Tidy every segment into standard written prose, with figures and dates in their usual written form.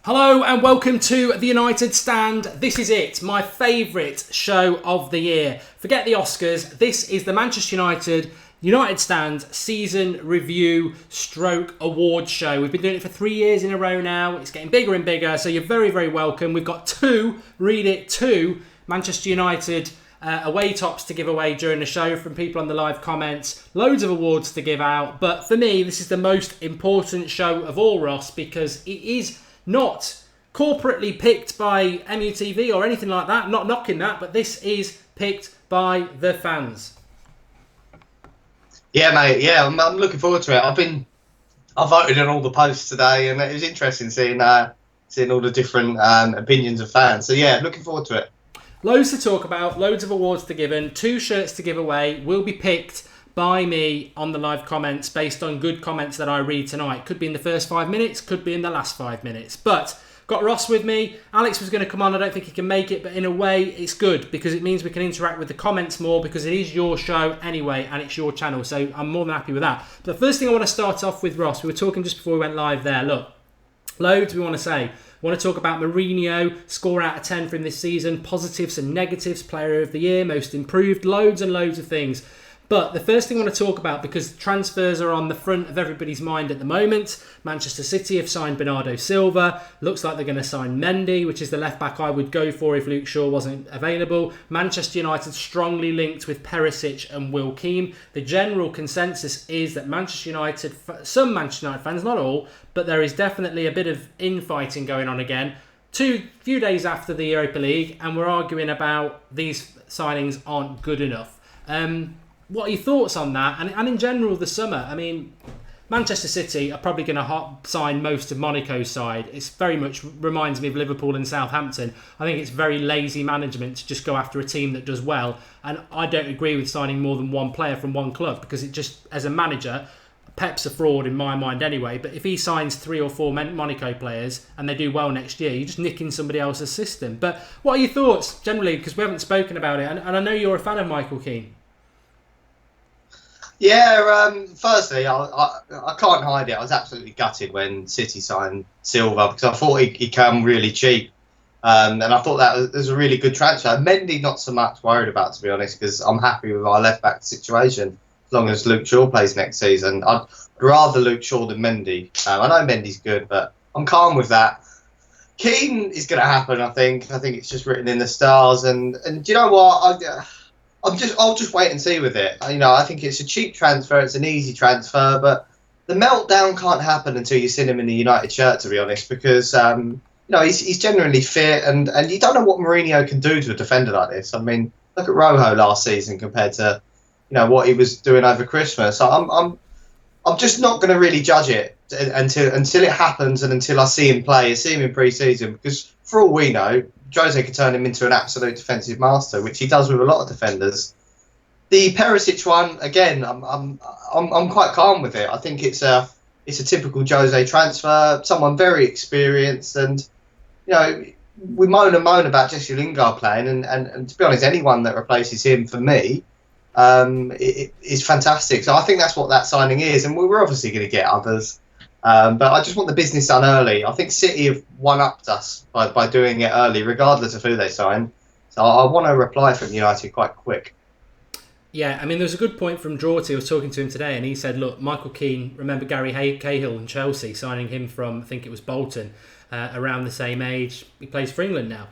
Hello and welcome to the United Stand. This is it, my favourite show of the year. Forget the Oscars, this is the Manchester United Stand season review stroke award show. We've been doing it for 3 years in a row now. It's getting bigger and bigger, so you're very, very welcome. We've got two Manchester United away tops to give away during the show from people on the live comments. Loads of awards to give out, but for me, this is the most important show of all, Ross, because it is not corporately picked by MUTV or anything like that. Not knocking that, but this is picked by the fans. Yeah, mate. Yeah, I'm looking forward to it. I voted on all the posts today, and it was interesting seeing all the different opinions of fans. So yeah, looking forward to it. Loads to talk about, loads of awards to give, and 2 shirts to give away will be picked by me on the live comments based on good comments that I read tonight. Could be in the first 5 minutes, could be in the last 5 minutes. But got Ross with me. Alex was going to come on. I don't think he can make it, but in a way it's good because it means we can interact with the comments more because it is your show anyway and it's your channel. So I'm more than happy with that. But the first thing I want to start off with, Ross, we were talking just before we went live there. Look, loads we want to say. We want to talk about Mourinho, score out of 10 for him this season, positives and negatives, player of the year, most improved, loads and loads of things. But the first thing I want to talk about, because transfers are on the front of everybody's mind at the moment, Manchester City have signed Bernardo Silva. Looks like they're going to sign Mendy, which is the left back I would go for if Luke Shaw wasn't available. Manchester United strongly linked with Perisic and Will Keane. The general consensus is that Manchester United, some Manchester United fans, not all, but there is definitely a bit of infighting going on again. Few days after the Europa League, and we're arguing about these signings aren't good enough. What are your thoughts on that? And in general, the summer, I mean, Manchester City are probably going to sign most of Monaco's side. It's very much reminds me of Liverpool and Southampton. I think it's very lazy management to just go after a team that does well. And I don't agree with signing more than one player from one club because it just, as a manager, Pep's a fraud in my mind anyway. But if he signs 3 or 4 Monaco players and they do well next year, you're just nicking somebody else's system. But what are your thoughts generally? Because we haven't spoken about it. And I know you're a fan of Michael Keane. Yeah, firstly, I can't hide it. I was absolutely gutted when City signed Silva because I thought he'd come really cheap. And I thought that was a really good transfer. Mendy, not so much worried about, to be honest, because I'm happy with our left-back situation as long as Luke Shaw plays next season. I'd rather Luke Shaw than Mendy. I know Mendy's good, but I'm calm with that. Keane is going to happen, I think. I think it's just written in the stars. And do you know what? I'll just wait and see with it. You know, I think it's a cheap transfer. It's an easy transfer, but the meltdown can't happen until you see him in the United shirt, to be honest, because he's generally fit, and you don't know what Mourinho can do to a defender like this. I mean, look at Rojo last season compared to what he was doing over Christmas. So I'm just not going to really judge it until it happens and until I see him play, see him in pre-season, because for all we know, Jose could turn him into an absolute defensive master, which he does with a lot of defenders. The Perisic one, again, I'm quite calm with it. I think it's a typical Jose transfer, someone very experienced, and we moan about Jesse Lingard playing, and to be honest, anyone that replaces him for me is fantastic. So I think that's what that signing is, and we're obviously going to get others. But I just want the business done early. I think City have one-upped us by doing it early, regardless of who they sign. So I want a reply from United quite quick. Yeah, I mean, there was a good point from Drawty. I was talking to him today, and he said, look, Michael Keane, remember Gary Cahill and Chelsea, signing him from, I think it was Bolton, around the same age. He plays for England now.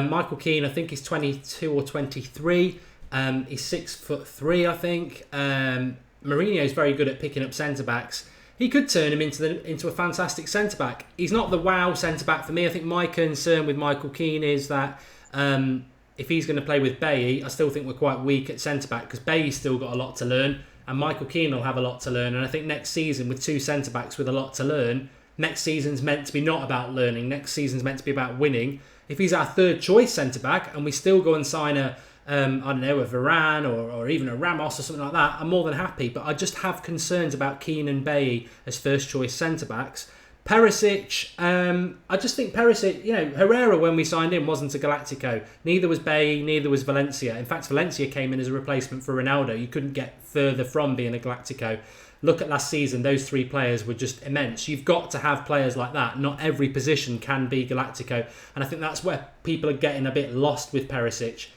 Michael Keane, I think he's 22 or 23. He's 6'3", I think. Mourinho's very good at picking up centre-backs. He could turn him into a fantastic centre-back. He's not the wow centre-back for me. I think my concern with Michael Keane is that if he's going to play with Bailly, I still think we're quite weak at centre-back because Bailly's still got a lot to learn and Michael Keane will have a lot to learn. And I think next season with 2 centre-backs with a lot to learn, next season's meant to be not about learning. Next season's meant to be about winning. If he's our third choice centre-back and we still go and sign a Varane or even a Ramos or something like that, I'm more than happy. But I just have concerns about Keane and Bailly as first choice centre-backs. Perisic, I just think Perisic, Herrera when we signed him wasn't a Galactico. Neither was Bailly, neither was Valencia. In fact, Valencia came in as a replacement for Ronaldo. You couldn't get further from being a Galactico. look at last season, those 3 players were just immense. You've got to have players like that. Not every position can be Galactico. And I think that's where people are getting a bit lost with Perisic.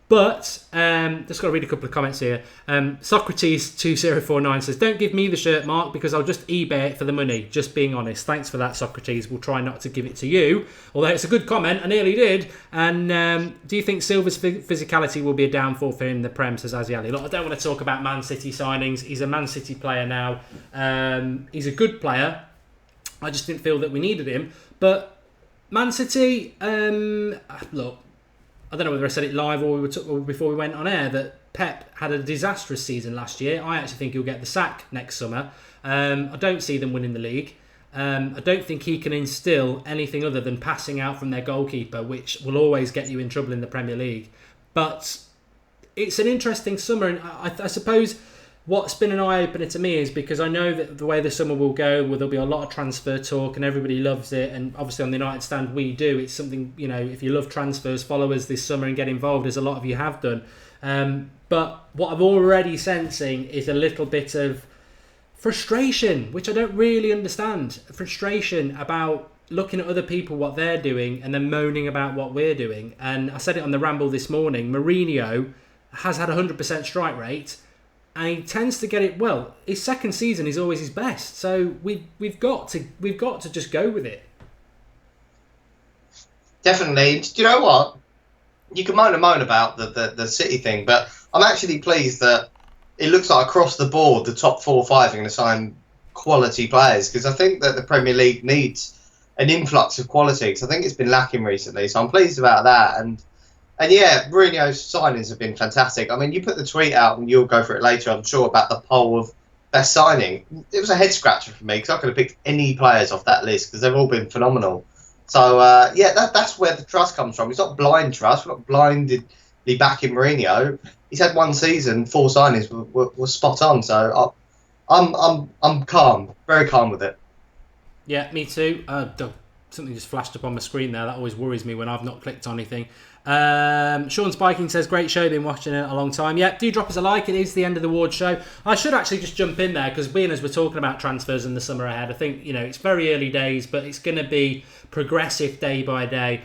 But, just got to read a couple of comments here. Socrates2049 says, don't give me the shirt, Mark, because I'll just eBay it for the money. Just being honest. Thanks for that, Socrates. We'll try not to give it to you. Although it's a good comment. I nearly did. And do you think Silva's physicality will be a downfall for him in the Prem, says Aziali? Look, I don't want to talk about Man City signings. He's a Man City player now. He's a good player. I just didn't feel that we needed him. But Man City, look, I don't know whether I said it live or before we went on air, that Pep had a disastrous season last year. I actually think he'll get the sack next summer. I don't see them winning the league. I don't think he can instill anything other than passing out from their goalkeeper, which will always get you in trouble in the Premier League. But it's an interesting summer, and I suppose what's been an eye-opener to me is because I know that the way the summer will go, there'll be a lot of transfer talk and everybody loves it, and obviously on the United Stand we do. It's something, if you love transfers, follow us this summer and get involved, as a lot of you have done. But what I'm already sensing is a little bit of frustration, which I don't really understand. Frustration about looking at other people, what they're doing, and then moaning about what we're doing. And I said it on the Ramble this morning, Mourinho has had 100% strike rate, and he tends to get it well. His second season is always his best, so we've got to just go with it. Definitely. Do you know what? You can moan about the City thing, but I'm actually pleased that it looks like across the board the top 4 or 5 are going to sign quality players, because I think that the Premier League needs an influx of quality, because I think it's been lacking recently. So I'm pleased about that. And yeah, Mourinho's signings have been fantastic. I mean, you put the tweet out, and you'll go for it later, I'm sure, about the poll of best signing. It was a head scratcher for me, because I could have picked any players off that list, because they've all been phenomenal. So yeah, that's where the trust comes from. It's not blind trust. We're not blindedly backing Mourinho. He's had one season, 4 signings were spot on. So I'm calm, very calm with it. Yeah, me too. Something just flashed up on my screen there. That always worries me when I've not clicked on anything. Sean Spiking says, great show, been watching it a long time. Yeah, do drop us a like. It is the end of the award show. I should actually just jump in there, because being as we're talking about transfers in the summer ahead, I think it's very early days, but it's going to be progressive day by day.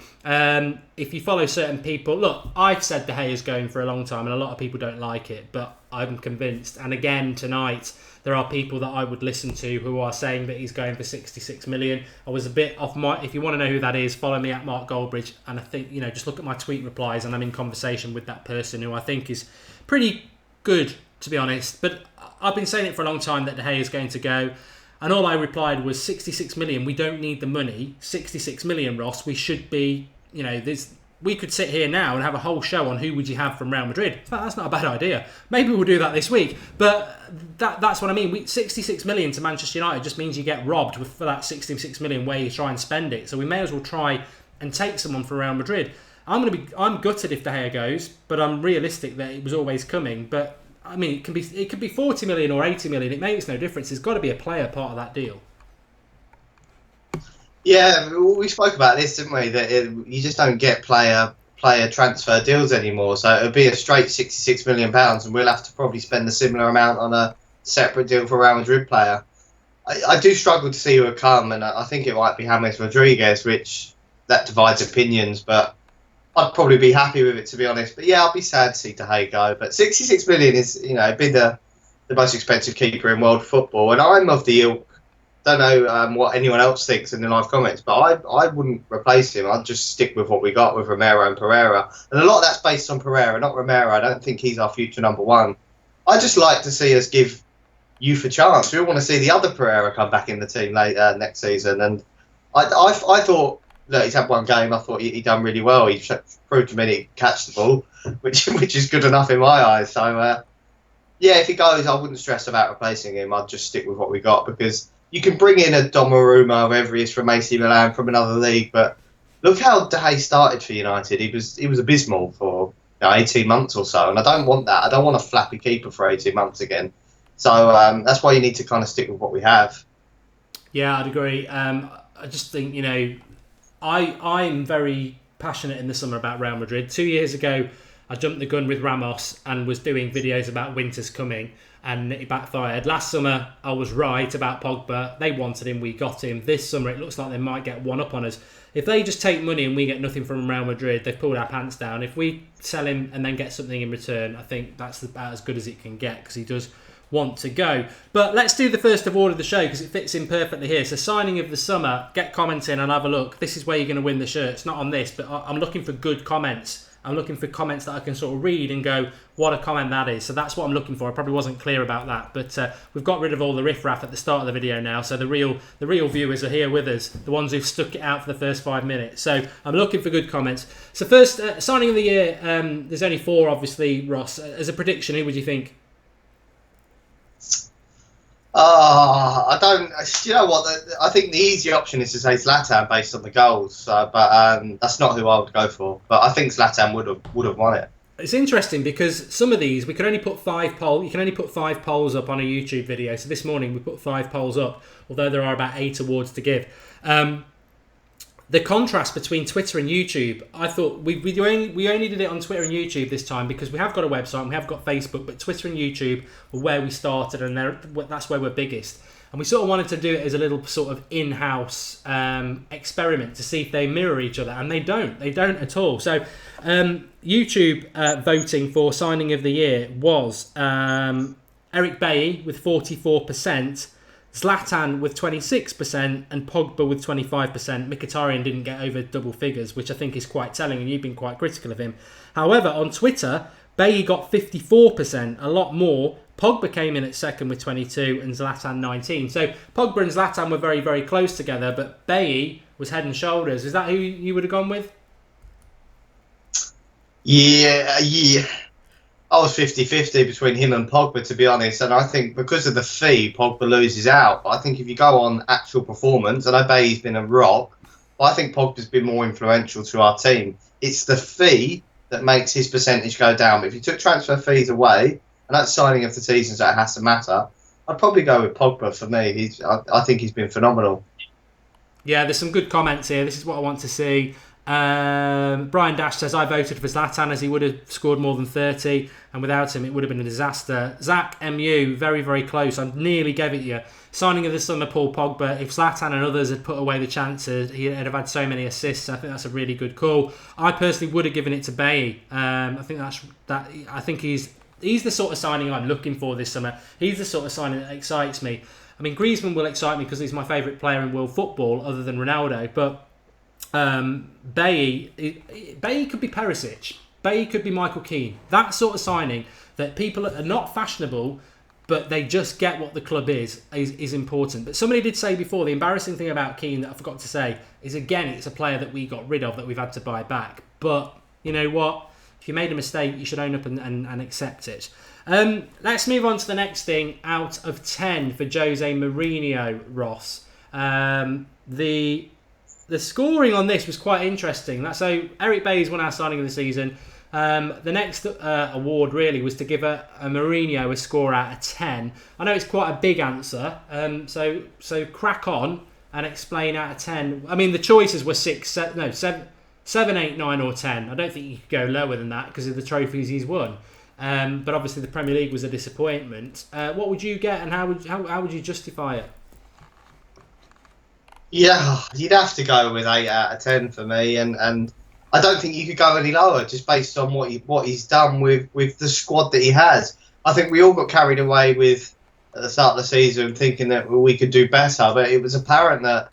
If you follow certain people, look, I've said De Gea's going for a long time, and a lot of people don't like it, but I'm convinced. And again tonight, there are people that I would listen to who are saying that he's going for 66 million. I was a bit off my... If you want to know who that is, follow me at Mark Goldbridge. And I think, just look at my tweet replies, and I'm in conversation with that person who I think is pretty good, to be honest. But I've been saying it for a long time that De Gea is going to go. And all I replied was 66 million. We don't need the money. 66 million, Ross. We should be... we could sit here now and have a whole show on who would you have from Real Madrid. That's not a bad idea. Maybe we'll do that this week. But that's what I mean. 66 million to Manchester United just means you get robbed for that 66 million where you try and spend it. So we may as well try and take someone from Real Madrid. I'm gutted if De Gea goes, but I'm realistic that it was always coming. But I mean, it could be 40 million or 80 million. It makes no difference. There's got to be a player part of that deal. Yeah, we spoke about this, didn't we? That you just don't get player transfer deals anymore. So it'll be a straight £66 million, and we'll have to probably spend a similar amount on a separate deal for a Real Madrid player. I do struggle to see who will come, and I think it might be James Rodriguez, which that divides opinions, but I'd probably be happy with it, to be honest. But yeah, I'll be sad to see De Gea go. But 66 million is, been the most expensive keeper in world football, and I'm of the ilk. Don't know what anyone else thinks in the live comments, but I wouldn't replace him. I'd just stick with what we got with Romero and Pereira. And a lot of that's based on Pereira, not Romero. I don't think he's our future number one. I just like to see us give youth a chance. We all want to see the other Pereira come back in the team next season. And I thought, look, he's had one game. I thought he done really well. He proved to me he could catch the ball, which is good enough in my eyes. So, yeah, if he goes, I wouldn't stress about replacing him. I'd just stick with what we got, because you can bring in a Donnarumma, whoever he is, from AC Milan, from another league, but look how De Gea started for United. He was abysmal for 18 months or so, and I don't want that. I don't want a flappy keeper for 18 months again. So that's why you need to kind of stick with what we have. Yeah, I'd agree. I just think, I'm very passionate in the summer about Real Madrid. 2 years ago, I jumped the gun with Ramos and was doing videos about winter's coming. and it backfired. Last summer, I was right about Pogba. They wanted him, we got him. This summer, it looks like they might get one up on us. If they just take money and we get nothing from Real Madrid, they've pulled our pants down. If we sell him and then get something in return, I think that's about as good as it can get, because he does want to go. But let's do the first award of the show, because it fits in perfectly here. So, signing of the summer, get comments in and have a look. This is where you're going to win the shirts, not on this, but I'm looking for good comments. I'm looking for comments that I can sort of read and go, what a comment that is. So that's what I'm looking for. I probably wasn't clear about that, but we've got rid of all the riffraff at the start of the video now. So the real viewers are here with us, the ones who've stuck it out for the first 5 minutes. So I'm looking for good comments. So first, signing of the year, there's only 4, obviously, Ross. As a prediction, who would you think? I don't. You know what? I think the easy option is to say Zlatan based on the goals, but that's not who I would go for. But I think Zlatan would have won it. It's interesting because some of these we can only put 5 polls. You can only put 5 polls up on a YouTube video. So this morning we put 5 polls up, although there are about 8 awards to give. The contrast between Twitter and YouTube, I thought we only did it on Twitter and YouTube this time because we have got a website and we have got Facebook, but Twitter and YouTube were where we started, and that's where we're biggest. And we sort of wanted to do it as a little sort of in-house experiment to see if they mirror each other, and they don't at all. So YouTube voting for signing of the year was Eric Bailly with 44%, Zlatan with 26%, and Pogba with 25%. Mkhitaryan didn't get over double figures, which I think is quite telling, and you've been quite critical of him. However, on Twitter, Bailly got 54%, a lot more. Pogba came in at second with 22 and Zlatan 19. So Pogba and Zlatan were very, very close together, but Bailly was head and shoulders. Is that who you would have gone with? Yeah. I was 50-50 between him and Pogba, to be honest, and I think because of the fee, Pogba loses out. But I think if you go on actual performance, and I bet he's been a rock, but I think Pogba's been more influential to our team. It's the fee that makes his percentage go down. But if you took transfer fees away, and that's signing of the season, so it has to matter, I'd probably go with Pogba for me. I think he's been phenomenal. Yeah, there's some good comments here. This is what I want to see. Brian Dash says, I voted for Zlatan as he would have scored more than 30, and without him it would have been a disaster. Zach MU, very, very close. I nearly gave it to you. Signing of the summer, Paul Pogba. If Zlatan and others had put away the chances, he'd have had so many assists. I think that's a really good call. I personally would have given it to Bailly. I think he's the sort of signing I'm looking for this summer. He's the sort of signing that excites me. I mean, Griezmann will excite me because he's my favourite player in world football other than Ronaldo, but Bailly could be Perisic. Bailly could be Michael Keane. That sort of signing that people are not fashionable, but they just get what the club is important. But somebody did say before, the embarrassing thing about Keane that I forgot to say is, again, it's a player that we got rid of, that we've had to buy back. But you know what? If you made a mistake, you should own up and accept it. Let's move on to the next thing. Out of 10 for Jose Mourinho, Ross. The scoring on this was quite interesting. So Eric Bailly's won our signing of the season. The next award really was to give a Mourinho a score out of 10. I know it's quite a big answer. So crack on and explain out of 10. I mean, the choices were 7, 8, 9 or 10. I don't think you could go lower than that because of the trophies he's won. But obviously the Premier League was a disappointment. What would you get, and how would you justify it? Yeah, you'd have to go with 8 out of 10 for me, and I don't think you could go any lower just based on what he's done with the squad that he has. I think we all got carried away with at the start of the season thinking that we could do better, but it was apparent that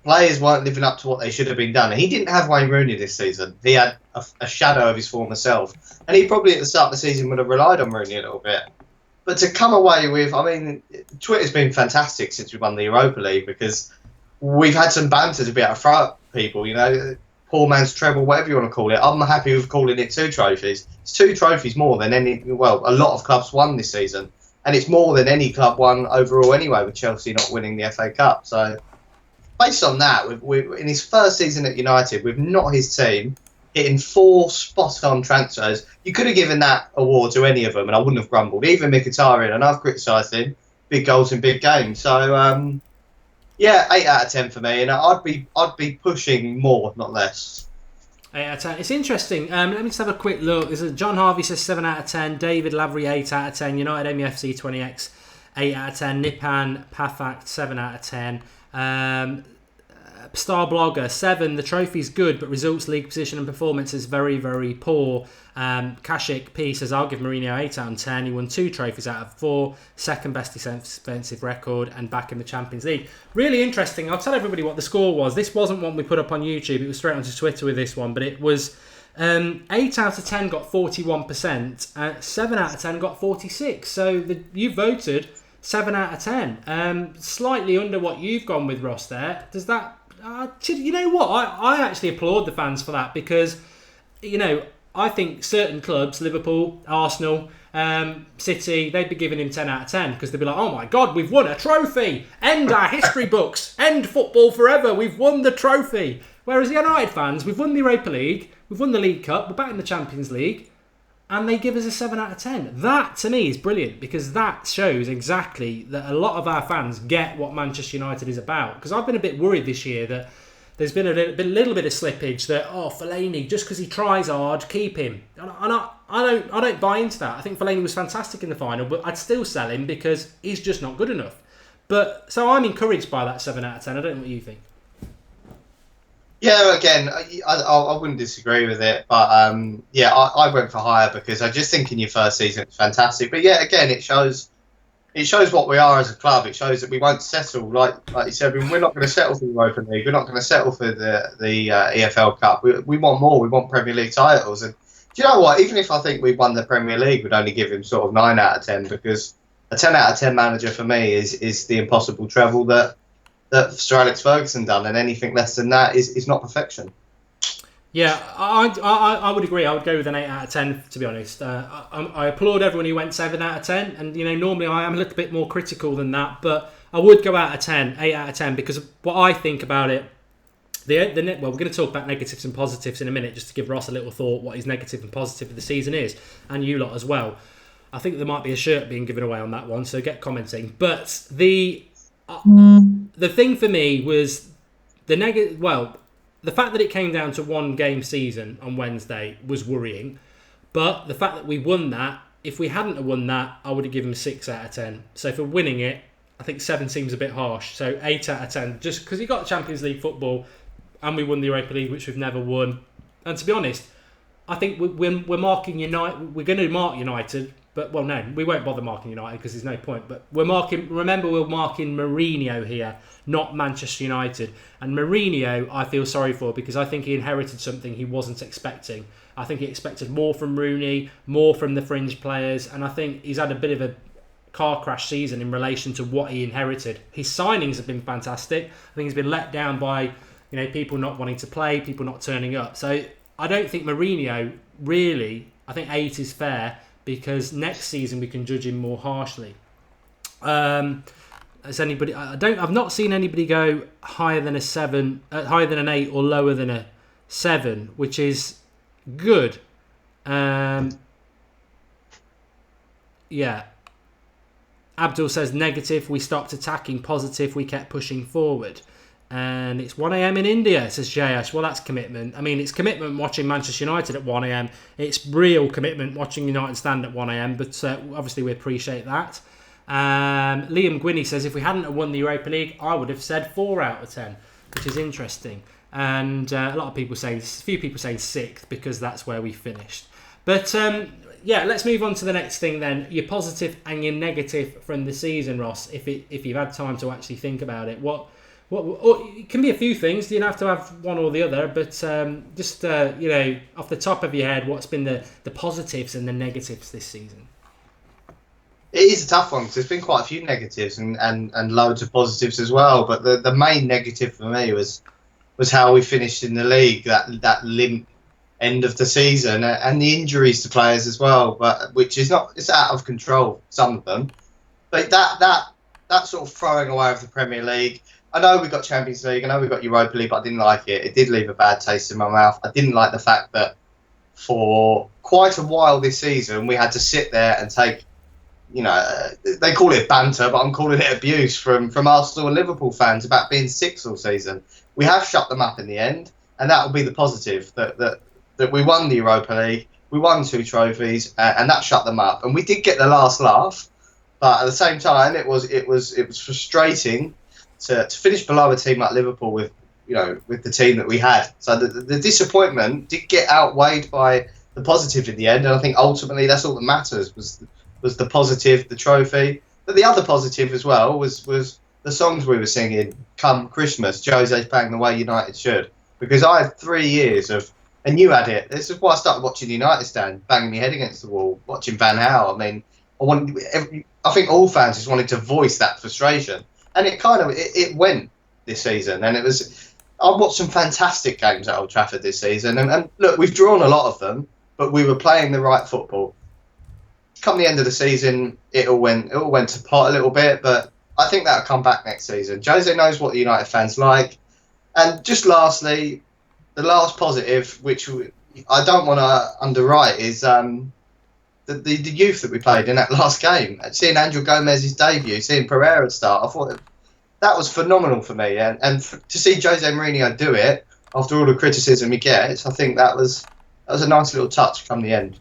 players weren't living up to what they should have been done. He didn't have Wayne Rooney this season. He had a shadow of his former self, and he probably at the start of the season would have relied on Rooney a little bit. But to come away with, I mean, Twitter's been fantastic since we won the Europa League because we've had some banter to be able to throw at people, you know, poor man's treble, whatever you want to call it. I'm happy with calling it 2 trophies. It's 2 trophies more than a lot of clubs won this season. And it's more than any club won overall anyway, with Chelsea not winning the FA Cup. So based on that, in his first season at United, with not his team, hitting 4 spot-on transfers, you could have given that award to any of them and I wouldn't have grumbled. Even Mkhitaryan, and I've criticised him, big goals in big games. So, yeah, 8 out of 10 for me, and I'd be pushing more, not less. 8 out of 10. It's interesting. Let me just have a quick look. John Harvey says 7 out of 10. David Lavery 8 out of 10. United MUFC 20X 8 out of 10. Nipan Pathak 7 out of 10. Star Blogger 7. The trophy's good, but results, league position and performance is very, very poor. Kashik P says, I'll give Mourinho 8 out of 10. He won 2 trophies out of 4. Second best defensive record and back in the Champions League. Really interesting. I'll tell everybody what the score was. This wasn't one we put up on YouTube. It was straight onto Twitter with this one. But it was 8 out of 10 got 41%. 7 out of 10 got 46%. So you voted 7 out of 10. Slightly under what you've gone with, Ross, there. Does that... you know what? I actually applaud the fans for that because, I think certain clubs, Liverpool, Arsenal, City, they'd be giving him 10 out of 10 because they'd be like, oh my God, we've won a trophy. End our history books. End football forever. We've won the trophy. Whereas the United fans, we've won the Europa League, we've won the League Cup, we're back in the Champions League, and they give us a 7 out of 10. That, to me, is brilliant because that shows exactly that a lot of our fans get what Manchester United is about. Because I've been a bit worried this year that there's been a little bit of slippage that, Fellaini, just because he tries hard, keep him. And I don't buy into that. I think Fellaini was fantastic in the final, but I'd still sell him because he's just not good enough. So I'm encouraged by that 7 out of 10. I don't know what you think. Yeah, again, I wouldn't disagree with it, but I went for higher because I just think in your first season it's fantastic. But yeah, again, it shows what we are as a club. It shows that we won't settle, like you said, we're not going to settle for the Europa League. We're not going to settle for the EFL Cup. We want more. We want Premier League titles. And do you know what? Even if I think we won the Premier League, we'd only give him sort of 9 out of 10 because a 10 out of 10 manager for me is the impossible treble that Sir Alex Ferguson done, and anything less than that is not perfection. Yeah, I would agree. I would go with an 8 out of 10, to be honest. I applaud everyone who went 7 out of 10, and normally I am a little bit more critical than that, but I would go 8 out of 10, because of what I think about it. We're going to talk about negatives and positives in a minute, just to give Ross a little thought what his negative and positive of the season is, and you lot as well. I think there might be a shirt being given away on that one, so get commenting. But the thing for me was the negative. Well, the fact that it came down to one game season on Wednesday was worrying. But the fact that we won that, if we hadn't have won that, I would have given 6 out of 10. So for winning it, I think 7 seems a bit harsh. So 8 out of 10, just because you got Champions League football and we won the Europa League, which we've never won. And to be honest, I think we're marking United. We're going to mark United. But, well, no, we won't bother marking United because there's no point. But we're marking Mourinho here, not Manchester United. And Mourinho, I feel sorry for because I think he inherited something he wasn't expecting. I think he expected more from Rooney, more from the fringe players. And I think he's had a bit of a car crash season in relation to what he inherited. His signings have been fantastic. I think he's been let down by people not wanting to play, people not turning up. So I don't think Mourinho really, I think 8 is fair, because next season we can judge him more harshly. Has anybody? I've not seen anybody go higher than a 7, higher than an 8, or lower than a 7, which is good. Yeah. Abdul says negative. We stopped attacking. Positive. We kept pushing forward. And it's 1 a.m. in India, says Jayesh. Well, that's commitment. I mean, it's commitment watching Manchester United at 1 a.m. It's real commitment watching United Stand at 1 a.m. But obviously we appreciate that. Liam Gwinney says, if we hadn't have won the Europa League, I would have said 4 out of 10, which is interesting. And a lot of people saying, a few people saying 6th because that's where we finished. But yeah, let's move on to the next thing then. Your positive and your negative from the season, Ross, if you've had time to actually think about it. What it can be a few things. You don't have to have one or the other, but just off the top of your head, what's been the positives and the negatives this season? It is a tough one because there's been quite a few negatives and loads of positives as well. But the main negative for me was how we finished in the league, that limp end of the season, and the injuries to players as well. But which is it's out of control, some of them. But that sort of throwing away of the Premier League. I know we got Champions League, I know we got Europa League, but I didn't like it. It did leave a bad taste in my mouth. I didn't like the fact that for quite a while this season, we had to sit there and take, they call it banter, but I'm calling it abuse from Arsenal and Liverpool fans about being 6th all season. We have shut them up in the end, and that will be the positive, that that we won the Europa League, we won 2 trophies, and that shut them up. And we did get the last laugh, but at the same time, it was frustrating to finish below a team like Liverpool with the team that we had. So the disappointment did get outweighed by the positive in the end, and I think ultimately that's all that matters was the positive, the trophy. But the other positive as well was the songs we were singing come Christmas. Jose's playing the way United should, because I had 3 years of, and you had it. This is why I started watching United Stand, banging my head against the wall, watching Van Gaal. I mean, I think all fans just wanted to voice that frustration, and it went this season, and it was. I've watched some fantastic games at Old Trafford this season, and look, we've drawn a lot of them, but we were playing the right football. Come the end of the season, it all went to pot a little bit, but I think that'll come back next season. Jose knows what the United fans like, and just lastly, the last positive, which I don't want to underwrite, is the youth that we played in that last game. Seeing Angel Gomez's debut, seeing Pereira start, I thought that was phenomenal for me, and to see Jose Mourinho do it after all the criticism he gets, I think that was a nice little touch come the end.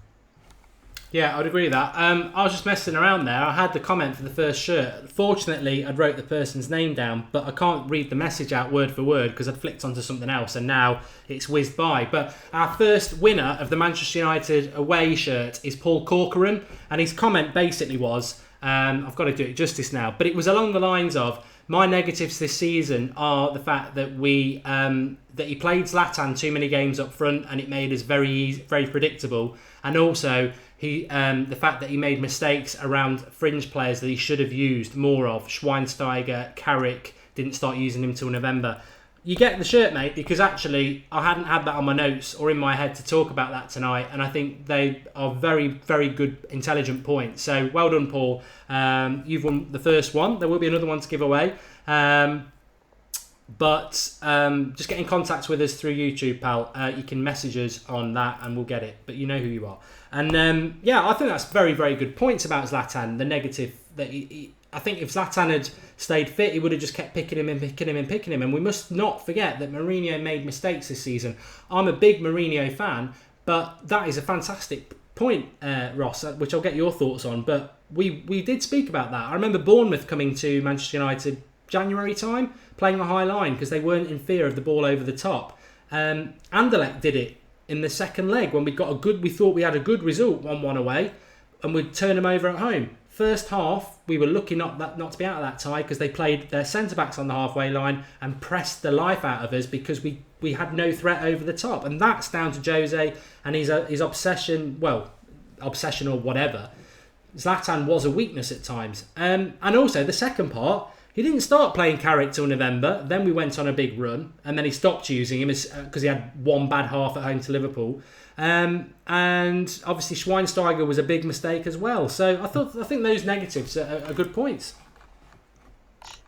Yeah, I would agree with that. I was just messing around there. I had the comment for the first shirt. Fortunately, I'd wrote the person's name down, but I can't read the message out word for word because I'd flicked onto something else, and now it's whizzed by. But our first winner of the Manchester United away shirt is Paul Corcoran, and his comment basically was, I've got to do it justice now, but it was along the lines of, my negatives this season are the fact that that he played Zlatan too many games up front, and it made us very predictable, and also the fact that he made mistakes around fringe players that he should have used more of. Schweinsteiger, Carrick, didn't start using him till November. You get the shirt, mate, because actually I hadn't had that on my notes or in my head to talk about that tonight, and I think they are very, very good, intelligent points. So well done, Paul. You've won the first one. There will be another one to give away. But just get in contact with us through YouTube, pal. You can message us on that and we'll get it. But you know who you are. And I think that's very, very good points about Zlatan. The negative that I think if Zlatan had stayed fit, he would have just kept picking him. And we must not forget that Mourinho made mistakes this season. I'm a big Mourinho fan, but that is a fantastic point, Ross, which I'll get your thoughts on. But we did speak about that. I remember Bournemouth coming to Manchester United January time, playing a high line because they weren't in fear of the ball over the top. Anderlecht did it in the second leg when we thought we had a good result, 1-1 away, and we'd turn them over at home. First half, we were lucky not to be out of that tie because they played their centre-backs on the halfway line and pressed the life out of us because we had no threat over the top. And that's down to Jose and his obsession or whatever. Zlatan was a weakness at times. And also, the second part, he didn't start playing Carrick till November. Then we went on a big run, and then he stopped using him because he had one bad half at home to Liverpool. And obviously Schweinsteiger was a big mistake as well. So I think those negatives are good points.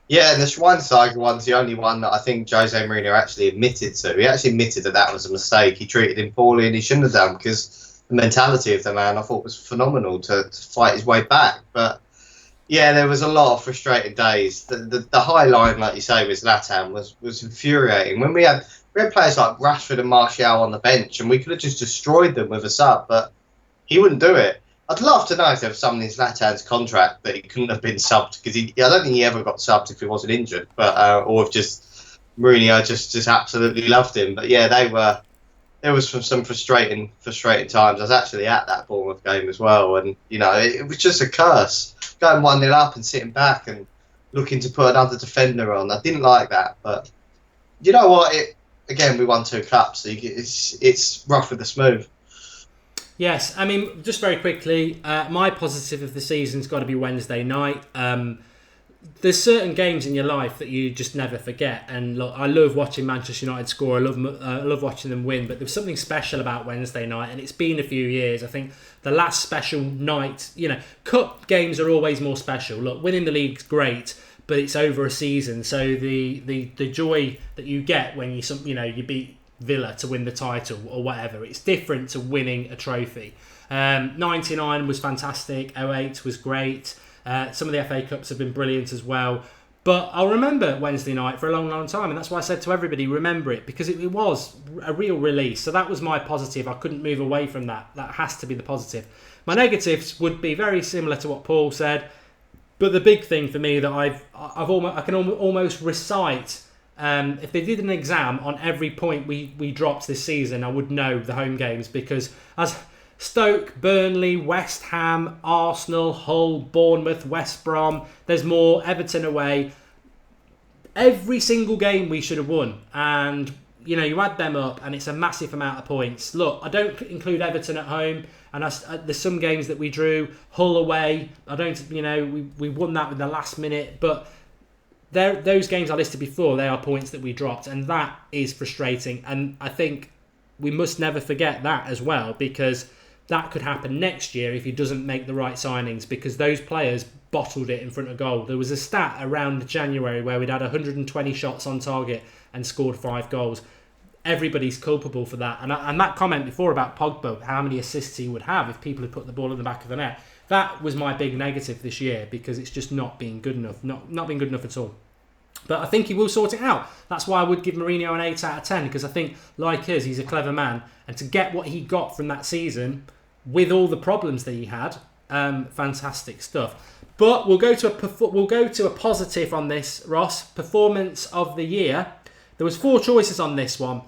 Yeah, and the Schweinsteiger one's the only one that I think Jose Mourinho actually admitted to. He actually admitted that was a mistake. He treated him poorly, and he shouldn't have done, because the mentality of the man I thought was phenomenal to fight his way back. But yeah, there was a lot of frustrating days. The high line, like you say, with Zlatan was infuriating. When we had players like Rashford and Martial on the bench, and we could have just destroyed them with a sub, but he wouldn't do it. I'd love to know if there was something in Zlatan's contract that he couldn't have been subbed, because I don't think he ever got subbed if he wasn't injured, but or if just Mourinho just absolutely loved him. But yeah, there was some frustrating times. I was actually at that Bournemouth game as well, and it was just a curse. Going 1-0 up and sitting back and looking to put another defender on. I didn't like that, but you know what? Again, we won 2 cups, so it's rough with the smooth. Yes, I mean, just very quickly, my positive of the season's got to be Wednesday night. There's certain games in your life that you just never forget, and look, I love watching Manchester United score. I love watching them win, but there's something special about Wednesday night, and it's been a few years. I think the last special night, cup games are always more special. Look, winning the league's great, but it's over a season, so the joy that you get when you beat Villa to win the title or whatever, it's different to winning a trophy. 99 was fantastic. 08 was great. Some of the FA Cups have been brilliant as well. But I'll remember Wednesday night for a long, long time. And that's why I said to everybody, remember it, because it was a real release. So that was my positive. I couldn't move away from that. That has to be the positive. My negatives would be very similar to what Paul said. But the big thing for me that I can almost recite, if they did an exam on every point we dropped this season, I would know the home games, because as Stoke, Burnley, West Ham, Arsenal, Hull, Bournemouth, West Brom, there's more, Everton away. Every single game we should have won. And, you add them up and it's a massive amount of points. Look, I don't include Everton at home. And there's some games that we drew. Hull away, I don't, we won that with the last minute. But those games I listed before, they are points that we dropped. And that is frustrating. And I think we must never forget that as well, because that could happen next year if he doesn't make the right signings, because those players bottled it in front of goal. There was a stat around January where we'd had 120 shots on target and scored 5 goals. Everybody's culpable for that. And that comment before about Pogba, how many assists he would have if people had put the ball in the back of the net, that was my big negative this year, because it's just not been good enough. Not been good enough at all. But I think he will sort it out. That's why I would give Mourinho an 8 out of 10, because I think, like us, he's a clever man. And to get what he got from that season, with all the problems that he had, fantastic stuff. But we'll go to a positive on this, Ross. Performance of the year. There was 4 choices on this one.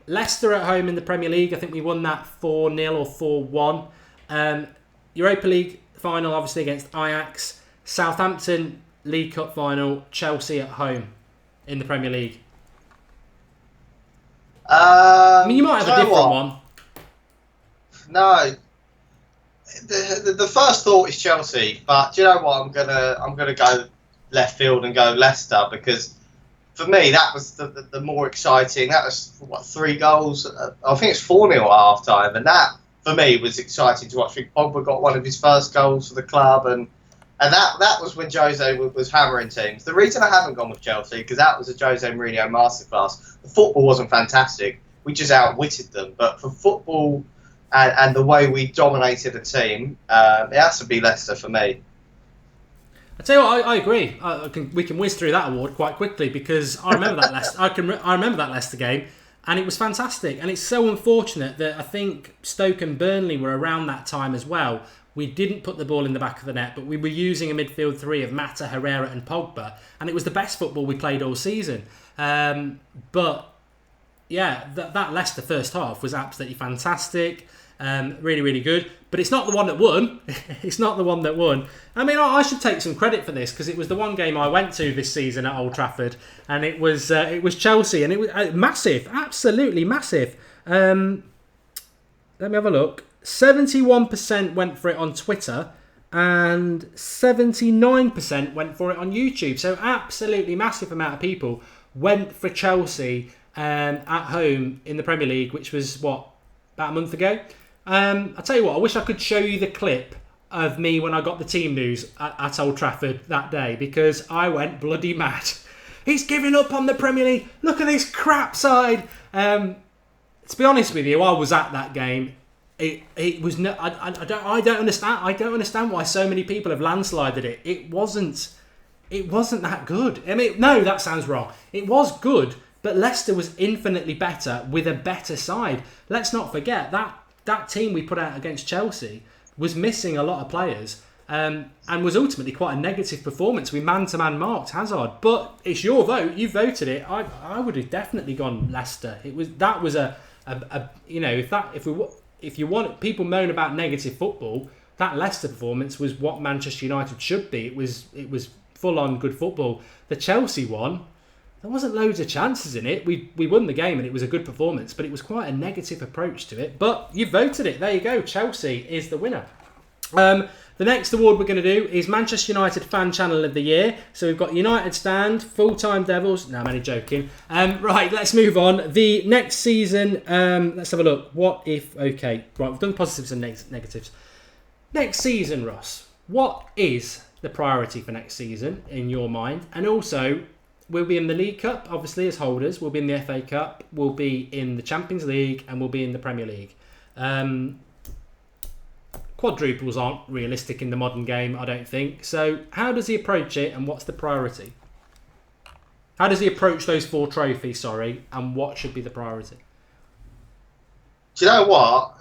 Leicester at home in the Premier League. I think we won that 4-0 or 4-1. Europa League final, obviously, against Ajax. Southampton League Cup final. Chelsea at home in the Premier League. You might have a different one. No. The first thought is Chelsea, but do you know what? I'm gonna go left field and go Leicester, because for me that was the more exciting. That was 3 goals. I think it's 4-0 at half time, and that for me was exciting to watch. I think Pogba got one of his first goals for the club, and that was when Jose was hammering teams. The reason I haven't gone with Chelsea, because that was a Jose Mourinho masterclass. The football wasn't fantastic. We just outwitted them. But for football and the way we dominated a team, it has to be Leicester for me. I tell you what, I agree. We can whiz through that award quite quickly, because I remember that Leicester. I remember that Leicester game, and it was fantastic. And it's so unfortunate that I think Stoke and Burnley were around that time as well. We didn't put the ball in the back of the net, but we were using a midfield 3 of Mata, Herrera and Pogba, and it was the best football we played all season. But yeah, that Leicester first half was absolutely fantastic. Really, really good. But it's not the one that won. It's not the one that won. I mean, I should take some credit for this, because it was the one game I went to this season at Old Trafford, and it was Chelsea, and it was massive, absolutely massive. Let me have a look. 71% went for it on Twitter, and 79% went for it on YouTube. So absolutely massive amount of people went for Chelsea at home in the Premier League, which was about a month ago. I'll tell you what, I wish I could show you the clip of me when I got the team news at Old Trafford that day, because I went bloody mad. He's giving up on the Premier League. Look at this crap side. To be honest with you, I was at that game. It was no. I don't understand. I don't understand why so many people have landslided it. It wasn't that good. I mean, no, that sounds wrong. It was good, but Leicester was infinitely better with a better side. Let's not forget that team we put out against Chelsea was missing a lot of players, and was ultimately quite a negative performance. We man-to-man marked Hazard, but it's your vote. You voted it. I would have definitely gone Leicester. If you want, people moan about negative football, that Leicester performance was what Manchester United should be. It was full-on good football. The Chelsea one, there wasn't loads of chances in it. We won the game and it was a good performance, but it was quite a negative approach to it. But you voted it. There you go. Chelsea is the winner. The next award we're going to do is Manchester United Fan Channel of the Year. So we've got United Stand, Full-Time Devils. No, I'm only joking. Right, let's move on. The next season, let's have a look. What if... Okay, right, we've done positives and negatives. Next season, Ross, what is the priority for next season in your mind? And also, we'll be in the League Cup, obviously, as holders. We'll be in the FA Cup. We'll be in the Champions League. And we'll be in the Premier League. Quadruples aren't realistic in the modern game, I don't think. So how does he approach it, and what's the priority? How does he approach those 4 trophies, and what should be the priority? Do you know what?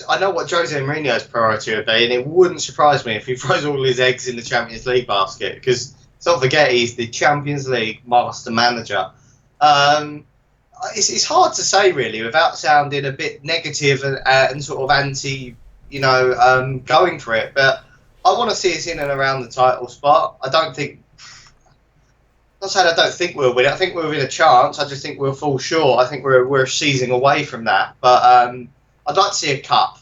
I know what Jose Mourinho's priority would be, and it wouldn't surprise me if he throws all his eggs in the Champions League basket, because let's not forget he's the Champions League master manager. It's hard to say, really, without sounding a bit negative and sort of anti, going for it. But I want to see us in and around the title spot. I'm not saying I don't think we'll win. I think we'll win a chance. I just think we'll fall short. I think we're seizing away from that. But I'd like to see a cup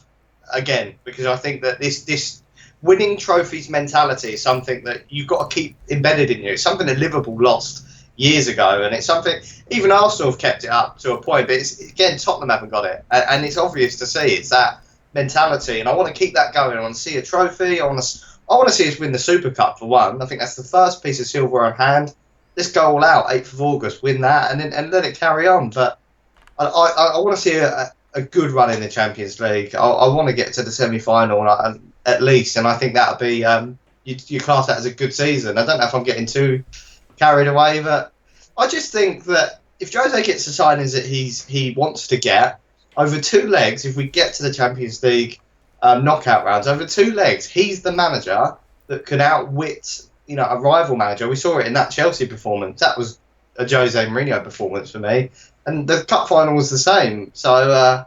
again, because I think that this winning trophies mentality is something that you've got to keep embedded in you. It's something that Liverpool lost years ago, and it's something even Arsenal have kept it up to a point, but again Tottenham haven't got it, and it's obvious to see it's that mentality, and I want to keep that going. I want to see a trophy. I want to see us win the Super Cup for one. I think that's the first piece of silver on hand. Let's go all out, 8th of August, win that, and let it carry on. But I want to see a good run in the Champions League. I want to get to the semi-final at least, and I think that'll be you class that as a good season. I don't know if I'm getting too carried away, but I just think that if Jose gets the signings that he wants to get over 2 legs, if we get to the Champions League knockout rounds over 2 legs, he's the manager that can outwit a rival manager. We saw it in that Chelsea performance. That was a Jose Mourinho performance for me, and the cup final was the same. So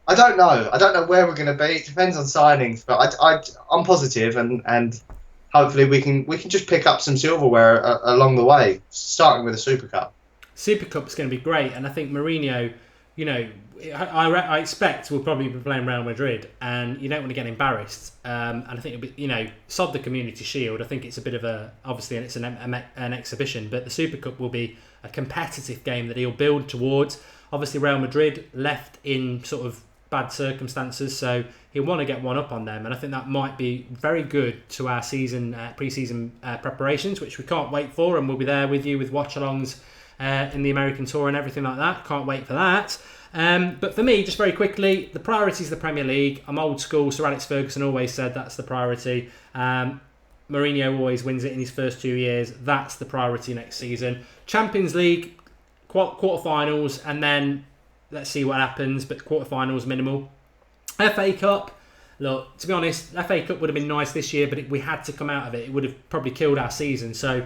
I don't know. I don't know where we're going to be. It depends on signings, but I'm positive, and hopefully we can just pick up some silverware along the way, starting with the Super Cup. Super Cup is going to be great, and I think Mourinho, I expect we'll probably be playing Real Madrid, and you don't want to get embarrassed. And I think it'll be, sod the Community Shield. I think it's a bit of obviously it's an exhibition, but the Super Cup will be a competitive game that he'll build towards. Obviously, Real Madrid left in sort of bad circumstances, so he'll want to get one up on them, and I think that might be very good to our pre-season preparations, which we can't wait for, and we'll be there with you with watch-alongs in the American tour and everything like that. Can't wait for that. But for me, just very quickly, the priority is the Premier League. I'm old school. Sir Alex Ferguson always said that's the priority. Mourinho always wins it in his first 2 years. That's the priority next season. Champions League, quarterfinals, and then let's see what happens, but quarterfinals minimal. FA Cup, look, to be honest, FA Cup would have been nice this year, but we had to come out of it. It would have probably killed our season. So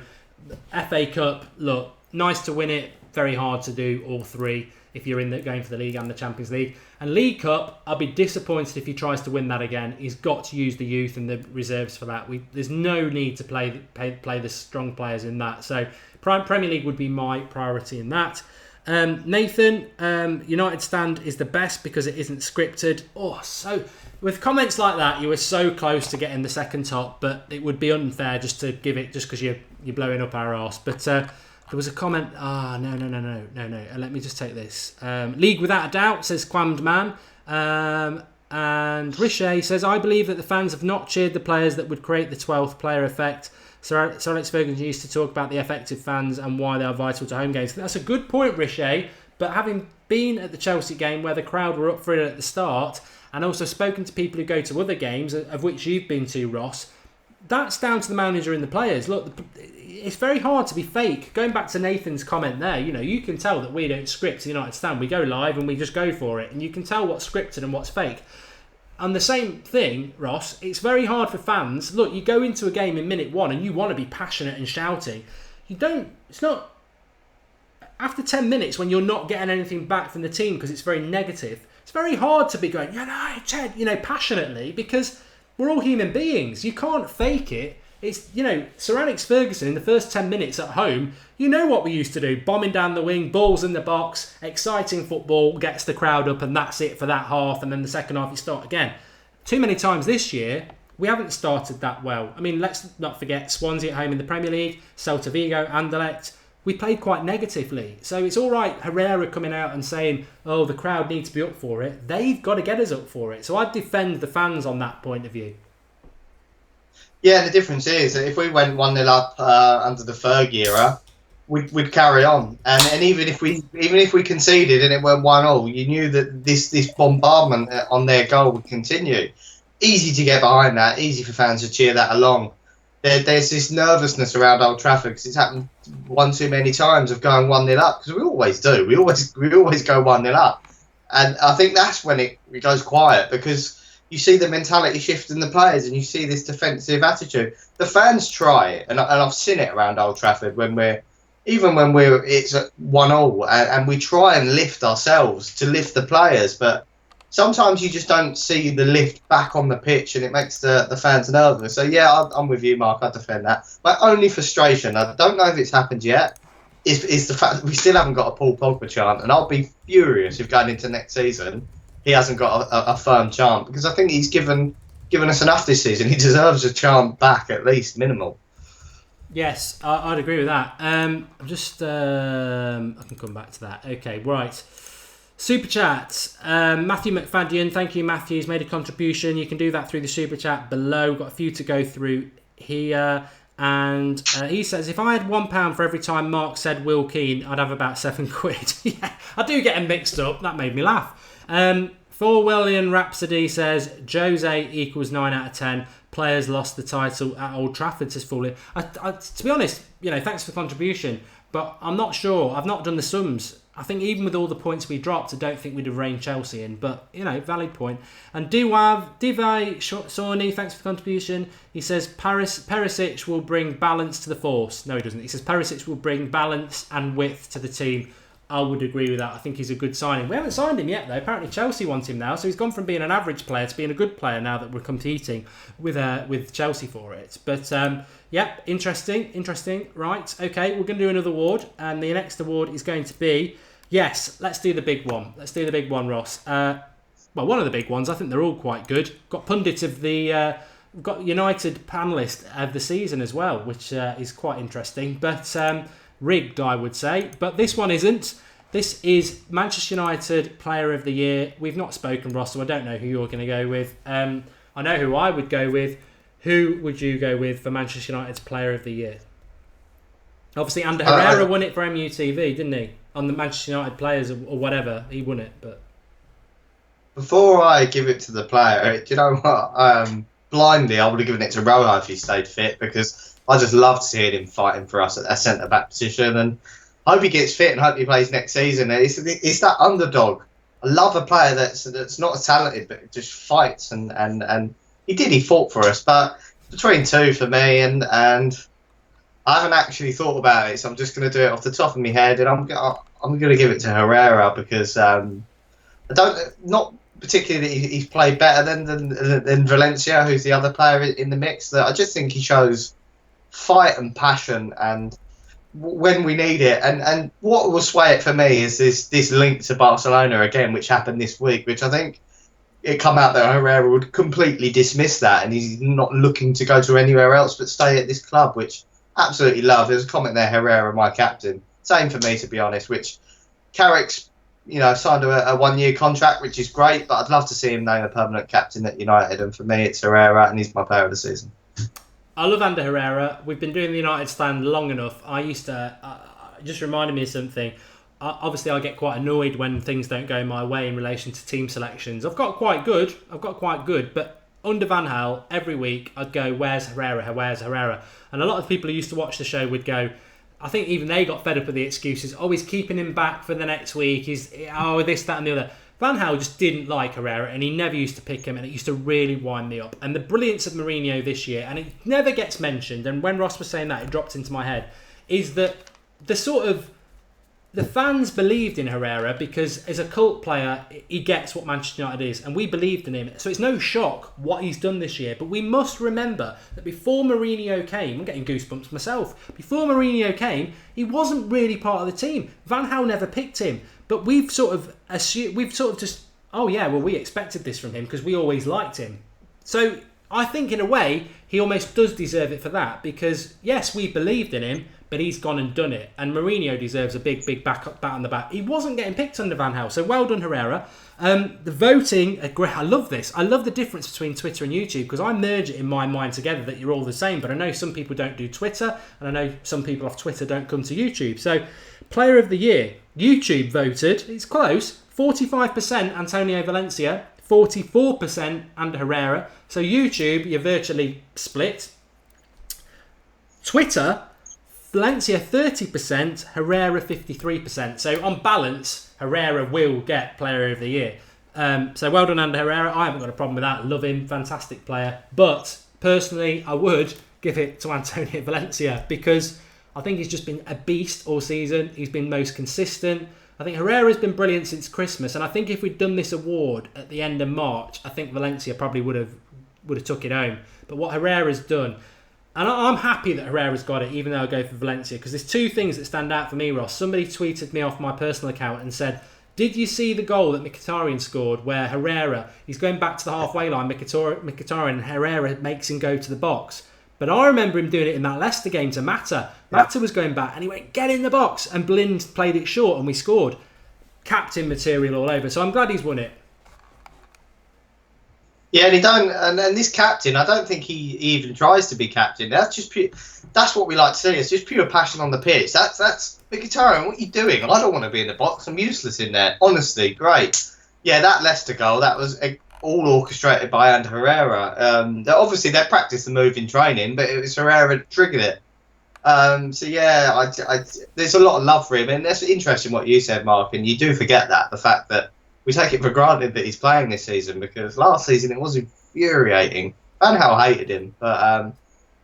FA Cup, look, nice to win it, very hard to do all 3 if you're going for the League and the Champions League. And League Cup, I'll be disappointed if he tries to win that again. He's got to use the youth and the reserves for that. There's no need to play the strong players in that. So Premier League would be my priority in that. Nathan, United Stand is the best because it isn't scripted. So with comments like that, you were so close to getting the second top, but it would be unfair just to give it just because you're blowing up our arse. But there was a comment. No. Let me just take this. League without a doubt, says Quammed Man. And Richet says, I believe that the fans have not cheered the players that would create the 12th player effect. Sir Alex Ferguson used to talk about the effective fans and why they are vital to home games. That's a good point, Richet. But having been at the Chelsea game where the crowd were up for it at the start, and also spoken to people who go to other games, of which you've been to, Ross, that's down to the manager and the players. Look, it's very hard to be fake. Going back to Nathan's comment there, you can tell that we don't script the United Stand. We go live and we just go for it. And you can tell what's scripted and what's fake. And the same thing, Ross, it's very hard for fans. Look, you go into a game in minute 1 and you want to be passionate and shouting. It's not... After 10 minutes, when you're not getting anything back from the team because it's very negative, it's very hard to be going, passionately, because we're all human beings. You can't fake it. It's, Sir Alex Ferguson in the first 10 minutes at home, what we used to do. Bombing down the wing, balls in the box, exciting football, gets the crowd up, and that's it for that half. And then the second half, you start again. Too many times this year, we haven't started that well. I mean, let's not forget Swansea at home in the Premier League, Celta Vigo, Anderlecht. We played quite negatively. So it's all right, Herrera coming out and saying, the crowd needs to be up for it. They've got to get us up for it. So I'd defend the fans on that point of view. Yeah, the difference is that if we went 1-0 up under the Ferg era, we'd carry on. And even if we conceded and it went 1-1, you knew that this bombardment on their goal would continue. Easy to get behind that, easy for fans to cheer that along. there's this nervousness around Old Trafford because it's happened one too many times of going 1-0 up, because we always do. We always go 1-0 up, and I think that's when it goes quiet, because you see the mentality shift in the players and you see this defensive attitude. The fans try it, and I've seen it around Old Trafford when it's at 1-1, and we try and lift ourselves to lift the players, but sometimes you just don't see the lift back on the pitch, and it makes the fans nervous. So yeah, I'm with you, Mark. I defend that. My only frustration, I don't know if it's happened yet, is the fact that we still haven't got a Paul Pogba chant, and I'll be furious if going into next season he hasn't got a firm chant, because I think he's given us enough this season. He deserves a chant back, at least minimal. Yes, I'd agree with that. I'm just I can come back to that. Okay, right. Super Chat. Matthew McFadden, thank you, Matthew. He's made a contribution. You can do that through the Super Chat below. Got a few to go through here. And he says, if I had £1 for every time Mark said Will Keane, I'd have about £7. Yeah, I do get them mixed up. That made me laugh. For William Rhapsody says, Jose equals 9 out of 10. Players lost the title at Old Trafford, says Foley. To be honest, thanks for the contribution, but I'm not sure. I've not done the sums. I think even with all the points we dropped, I don't think we'd have reined Chelsea in. But, valid point. And Divai Sawney, thanks for the contribution. He says Perisic will bring balance to the force. No, he doesn't. He says Perisic will bring balance and width to the team. I would agree with that. I think he's a good signing. We haven't signed him yet, though. Apparently Chelsea want him now. So he's gone from being an average player to being a good player now that we're competing with Chelsea for it. But, interesting. Right, okay, we're going to do another award. And the next award is going to be... Yes, let's do the big one. Ross. One of the big ones. I think they're all quite good. Got pundit of the... We've got United panellist of the season as well, which is quite interesting. But... rigged, I would say, but this one isn't. This is Manchester United Player of the Year. We've not spoken, Ross, so I don't know who you're going to go with. I know who I would go with. Who would you go with for Manchester United's Player of the Year? Obviously, Ander Herrera won it for MUTV, didn't he? On the Manchester United players or whatever, he won it. But before I give it to the player, do you know what? Blindly, I would have given it to Rojo if he stayed fit, because I just love seeing him fighting for us at a centre-back position, and hope he gets fit and hope he plays next season. It's that underdog. I love a player that's not as talented but just fights, and he fought for us. But between two for me, and I haven't actually thought about it, so I'm just going to do it off the top of my head, and I'm going to give it to Herrera, because not particularly that he's played better than Valencia, who's the other player in the mix. That I just think he shows fight and passion, and when we need it, and what will sway it for me is this link to Barcelona again, which happened this week, which I think it come out that Herrera would completely dismiss that, and he's not looking to go to anywhere else but stay at this club, which I absolutely love. There's a comment there, Herrera, my captain. Same for me, to be honest, which Carrick's signed a 1-year contract, which is great, but I'd love to see him named a permanent captain at United, and for me it's Herrera, and he's my player of the season. I love Ander Herrera. We've been doing the United stand long enough. I used to... just reminded me of something. Obviously, I get quite annoyed when things don't go my way in relation to team selections. I've got quite good, but under Van Gaal, every week, I'd go, where's Herrera? Where's Herrera? And a lot of people who used to watch the show would go... I think even they got fed up with the excuses. Oh, he's keeping him back for the next week. He's this, that and the other. Van Gaal just didn't like Herrera, and he never used to pick him, and it used to really wind me up. And the brilliance of Mourinho this year, and it never gets mentioned, and when Ross was saying that, it dropped into my head, is that the fans believed in Herrera because as a cult player, he gets what Manchester United is, and we believed in him. So it's no shock what he's done this year, but we must remember that before Mourinho came, I'm getting goosebumps myself, before Mourinho came, he wasn't really part of the team. Van Gaal never picked him. But we've sort of just, oh yeah, well, we expected this from him because we always liked him. So I think in a way, he almost does deserve it for that, because yes, we believed in him, but he's gone and done it. And Mourinho deserves a big bat on the back. He wasn't getting picked under Van Gaal, so well done, Herrera. The voting, I love this. I love the difference between Twitter and YouTube, because I merge it in my mind together that you're all the same. But I know some people don't do Twitter, and I know some people off Twitter don't come to YouTube. So, Player of the Year, YouTube voted, it's close, 45% Antonio Valencia, 44% Ander Herrera. So YouTube, you're virtually split. Twitter, Valencia 30%, Herrera 53%. So on balance, Herrera will get Player of the Year. So well done, Ander Herrera. I haven't got a problem with that. Love him, fantastic player. But personally, I would give it to Antonio Valencia because I think he's just been a beast all season. He's been most consistent. I think Herrera's been brilliant since Christmas, and I think if we'd done this award at the end of March, I think Valencia probably would have took it home. But what Herrera's done, and I'm happy that Herrera's got it, even though I go for Valencia, because there's two things that stand out for me, Ross. Somebody tweeted me off my personal account and said, did you see the goal that Mkhitaryan scored where Herrera, he's going back to the halfway line, Mkhitaryan, and Herrera makes him go to the box? But I remember him doing it in that Leicester game to Mata. Mata was going back and he went, get in the box. And Blind played it short and we scored. Captain material all over. So I'm glad he's won it. Yeah, and this captain, I don't think he even tries to be captain. That's just pure, that's what we like to see. It's just pure passion on the pitch. That's Mkhitaryan, what are you doing? I don't want to be in the box. I'm useless in there. Honestly, great. Yeah, that Leicester goal, that was all orchestrated by Ander Herrera. Obviously, they practiced the move in training, but it was Herrera that triggered it. So yeah, there's a lot of love for him, and that's interesting what you said, Mark. And you do forget that, the fact that we take it for granted that he's playing this season, because last season it was infuriating. Van Gaal hated him, but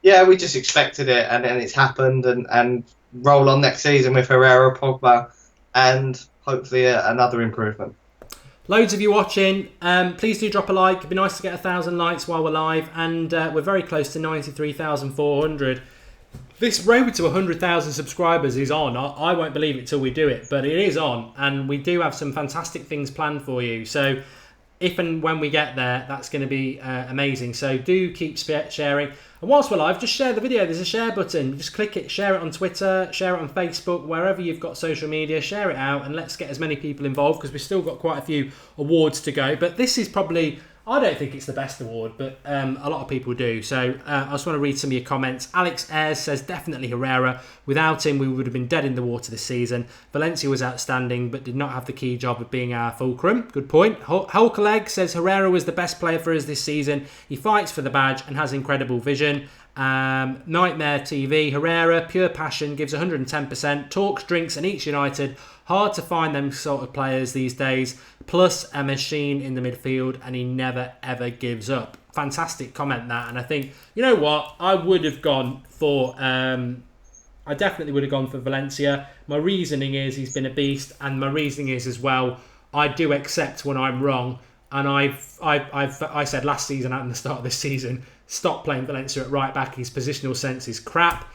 yeah, we just expected it, and then it's happened, and roll on next season with Herrera, Pogba, and hopefully another improvement. Loads of you watching. Please do drop a like. It'd be nice to get 1,000 likes while we're live, and we're very close to 93,400. This road to 100,000 subscribers is on. I won't believe it till we do it, but it is on, and we do have some fantastic things planned for you. So if and when we get there, that's going to be amazing. So do keep sharing. And whilst we're live, just share the video. There's a share button. Just click it, share it on Twitter, share it on Facebook, wherever you've got social media, share it out, and let's get as many people involved, because we've still got quite a few awards to go. But this is probably, I don't think it's the best award, but a lot of people do. So I just want to read some of your comments. Alex Ayres says, definitely Herrera. Without him, we would have been dead in the water this season. Valencia was outstanding, but did not have the key job of being our fulcrum. Good point. Hulkaleg says, Herrera was the best player for us this season. He fights for the badge and has incredible vision. Nightmare TV, Herrera, pure passion, gives 110%. Talks, drinks and eats United. Hard to find them sort of players these days. Plus a machine in the midfield, and he never ever gives up. Fantastic comment, that. And I think, you know what, I would have gone for I definitely would have gone for Valencia. My reasoning is he's been a beast, and my reasoning is as well, I do accept when I'm wrong. And I said last season and at the start of this season, stop playing Valencia at right back. His positional sense is crap.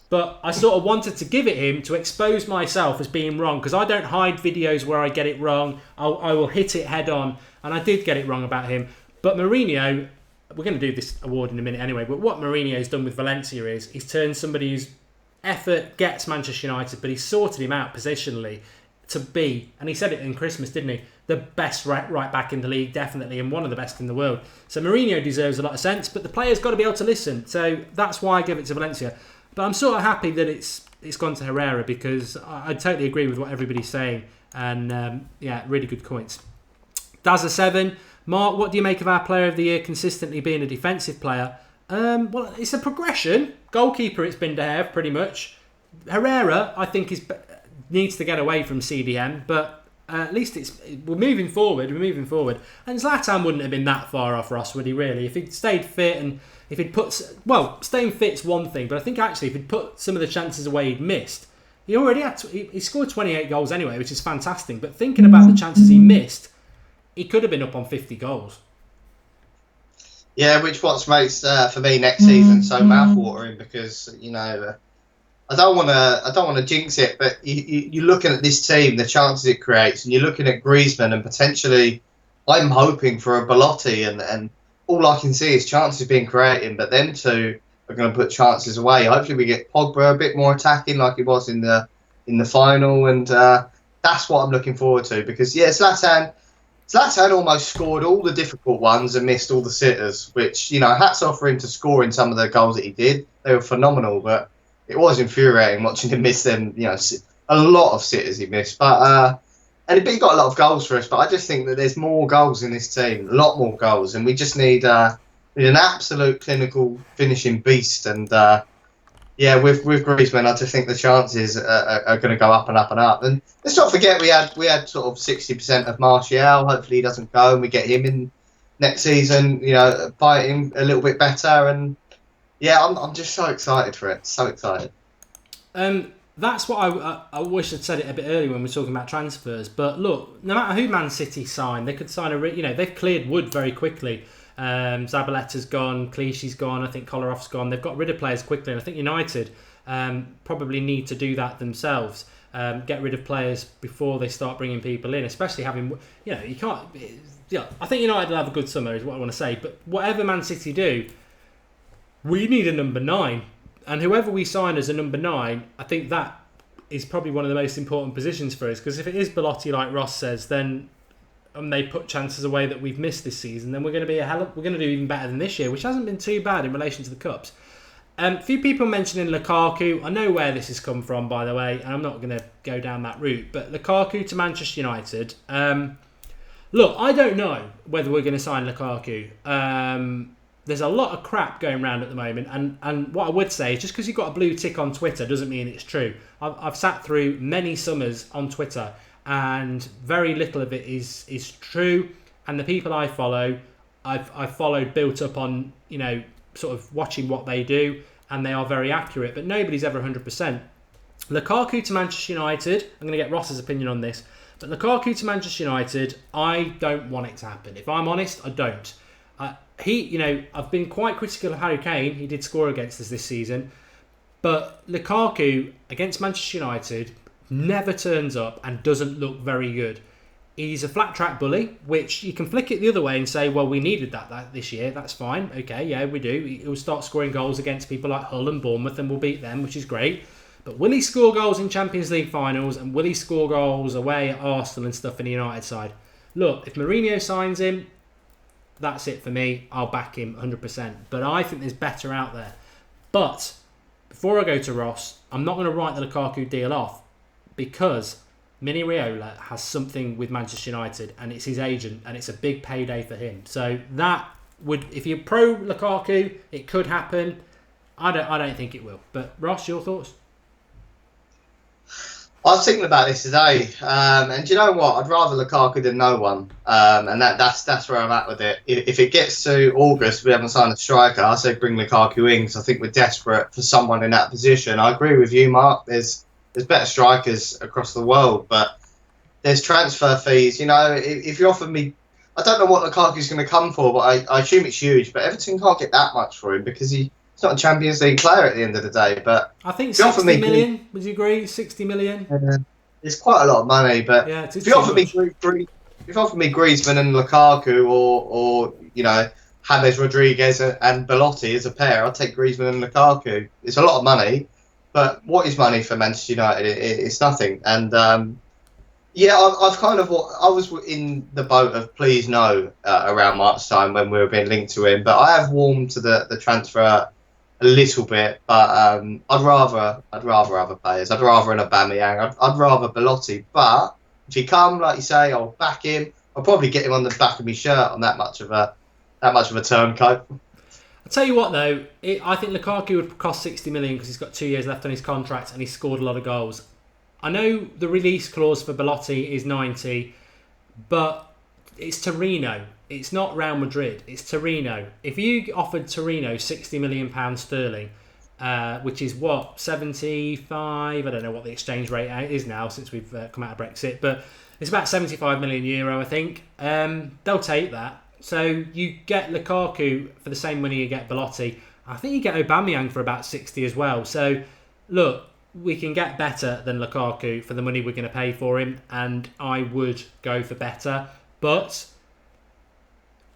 But I sort of wanted to give it him to expose myself as being wrong, because I don't hide videos where I get it wrong. I will hit it head on, and I did get it wrong about him. But Mourinho, we're going to do this award in a minute anyway, but what Mourinho's done with Valencia is he's turned somebody whose effort gets Manchester United, but he's sorted him out positionally to be, and he said it in Christmas, didn't he, the best right back in the league, definitely, and one of the best in the world. So Mourinho deserves a lot of sense, but the player's got to be able to listen. So that's why I give it to Valencia. But I'm sort of happy that it's gone to Herrera, because I totally agree with what everybody's saying. And yeah, really good points. Dazza7, Mark, what do you make of our Player of the Year consistently being a defensive player? Well, it's a progression. Goalkeeper, it's been De Gea, pretty much. Herrera, I think, needs to get away from CDM, but at least we're moving forward. And Zlatan wouldn't have been that far off Ross, would he, really? If he'd stayed fit, and if he'd put... Well, staying fit's one thing, but I think actually if he'd put some of the chances away he'd missed, he already had... He scored 28 goals anyway, which is fantastic, but thinking about the chances he missed, he could have been up on 50 goals. Yeah, which what makes, for me, next season so mouthwatering, because, you know... I don't want to jinx it, but you're looking at this team, the chances it creates, and you're looking at Griezmann, and potentially, I'm hoping for a Belotti, and all I can see is chances being created, but them two are going to put chances away. Hopefully, we get Pogba a bit more attacking, like he was in the final, and that's what I'm looking forward to. Because yeah, Zlatan almost scored all the difficult ones and missed all the sitters, which, you know, hats off for him to scoring some of the goals that he did. They were phenomenal, but it was infuriating watching him miss them. You know, a lot of sitters he missed, but he got a lot of goals for us. But I just think that there's more goals in this team, a lot more goals, and we just need an absolute clinical finishing beast. And Yeah, with Griezmann, I just think the chances are going to go up and up and up. And let's not forget we had sort of 60% of Martial. Hopefully he doesn't go, and we get him in next season. Fighting a little bit better. And yeah, I'm just so excited for it. So excited. That's what I wish I'd said it a bit earlier when we were talking about transfers. But look, no matter who Man City sign, they could sign they've cleared wood very quickly. Zabaletta's gone, Clichy's gone, I think Kolarov's gone. They've got rid of players quickly, and I think United probably need to do that themselves. Get rid of players before they start bringing people in, especially having, you can't. I think United will have a good summer, is what I want to say. But whatever Man City do, we need a number 9. And whoever we sign as a number 9, I think that is probably one of the most important positions for us. Because if it is Belotti, like Ross says, then they put chances away that we've missed this season, then we're going to be we're going to do even better than this year, which hasn't been too bad in relation to the Cups. A few people mentioning Lukaku. I know where this has come from, by the way, and I'm not going to go down that route. But Lukaku to Manchester United. Look, I don't know whether we're going to sign Lukaku. There's a lot of crap going around at the moment, and what I would say is just because you've got a blue tick on Twitter doesn't mean it's true. I've sat through many summers on Twitter, and very little of it is true. And the people I follow, I've followed built up on sort of watching what they do, and they are very accurate. But nobody's ever 100%. Lukaku to Manchester United. I'm going to get Ross's opinion on this, but Lukaku to Manchester United, I don't want it to happen. If I'm honest, I don't. I've been quite critical of Harry Kane. He did score against us this season. But Lukaku against Manchester United never turns up and doesn't look very good. He's a flat track bully, which you can flick it the other way and say, well, we needed that this year. That's fine. Okay, yeah, we do. He'll start scoring goals against people like Hull and Bournemouth, and we'll beat them, which is great. But will he score goals in Champions League finals, and will he score goals away at Arsenal and stuff in the United side? Look, if Mourinho signs him, that's it for me. I'll back him 100%. But I think there's better out there. But before I go to Ross, I'm not going to write the Lukaku deal off, because Mini Raiola has something with Manchester United, and it's his agent, and it's a big payday for him. So that would, if you're pro Lukaku, it could happen. I don't think it will. But Ross, your thoughts? I was thinking about this today, and do you know what? I'd rather Lukaku than no one, and that's where I'm at with it. If it gets to August, we haven't signed a striker, I say bring Lukaku in, because I think we're desperate for someone in that position. I agree with you, Mark. There's better strikers across the world, but there's transfer fees. If you offer me, I don't know what Lukaku's going to come for, but I assume it's huge. But Everton can't get that much for him because he's not a Champions League player at the end of the day. But I think 60 million. Would you agree? 60 million. It's quite a lot of money. But yeah, if you offer me Griezmann and Lukaku, or James Rodriguez and Belotti as a pair, I'll take Griezmann and Lukaku. It's a lot of money. But what is money for Manchester United? It's nothing. And I've kind of, I was in the boat of please no around March time when we were being linked to him. But I have warmed to the transfer a little bit. But I'd rather other players. I'd rather an Aubameyang. I'd rather Belotti. But if he come, like you say, I'll back him. I'll probably get him on the back of my shirt on that much of a turncoat. I'll tell you what, though, I think Lukaku would cost 60 million because he's got 2 years left on his contract and he's scored a lot of goals. I know the release clause for Belotti is 90, but it's Torino. It's not Real Madrid. It's Torino. If you offered Torino £60 million sterling, which is what, 75? I don't know what the exchange rate is now since we've come out of Brexit, but it's about €75 million, I think. They'll take that. So you get Lukaku for the same money you get Belotti. I think you get Aubameyang for about 60 as well. So look, we can get better than Lukaku for the money we're going to pay for him, and I would go for better. But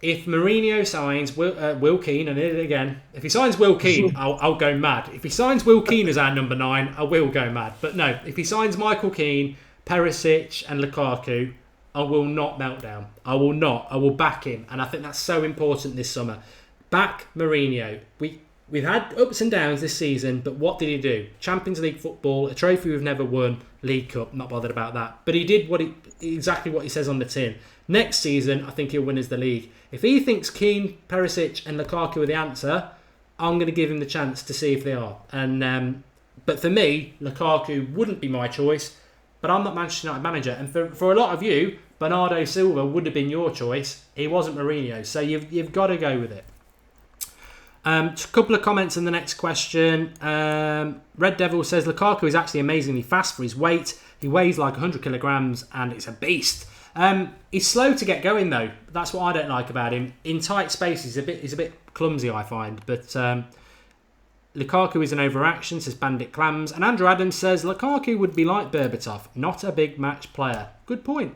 if Mourinho signs Will Keane, and it again, if he signs Will Keane, I'll go mad. If he signs Will Keane as our number 9, I will go mad. But no, if he signs Michael Keane, Perisic and Lukaku, I will not melt down. I will not. I will back him. And I think that's so important this summer. Back Mourinho. We've had ups and downs this season, but what did he do? Champions League football, a trophy we've never won, League Cup, not bothered about that. But he did exactly what he says on the tin. Next season, I think he'll win us the league. If he thinks Keane, Perisic and Lukaku are the answer, I'm going to give him the chance to see if they are. And but for me, Lukaku wouldn't be my choice. But I'm not Manchester United manager, and for a lot of you, Bernardo Silva would have been your choice. He wasn't Mourinho, so you've got to go with it. A couple of comments in the next question. Red Devil says Lukaku is actually amazingly fast for his weight. He weighs like 100 kilograms, and it's a beast. He's slow to get going though. That's what I don't like about him. In tight spaces, he's a bit clumsy, I find. But Lukaku is an overaction, says Bandit Clams. And Andrew Adams says Lukaku would be like Berbatov, not a big match player. Good point.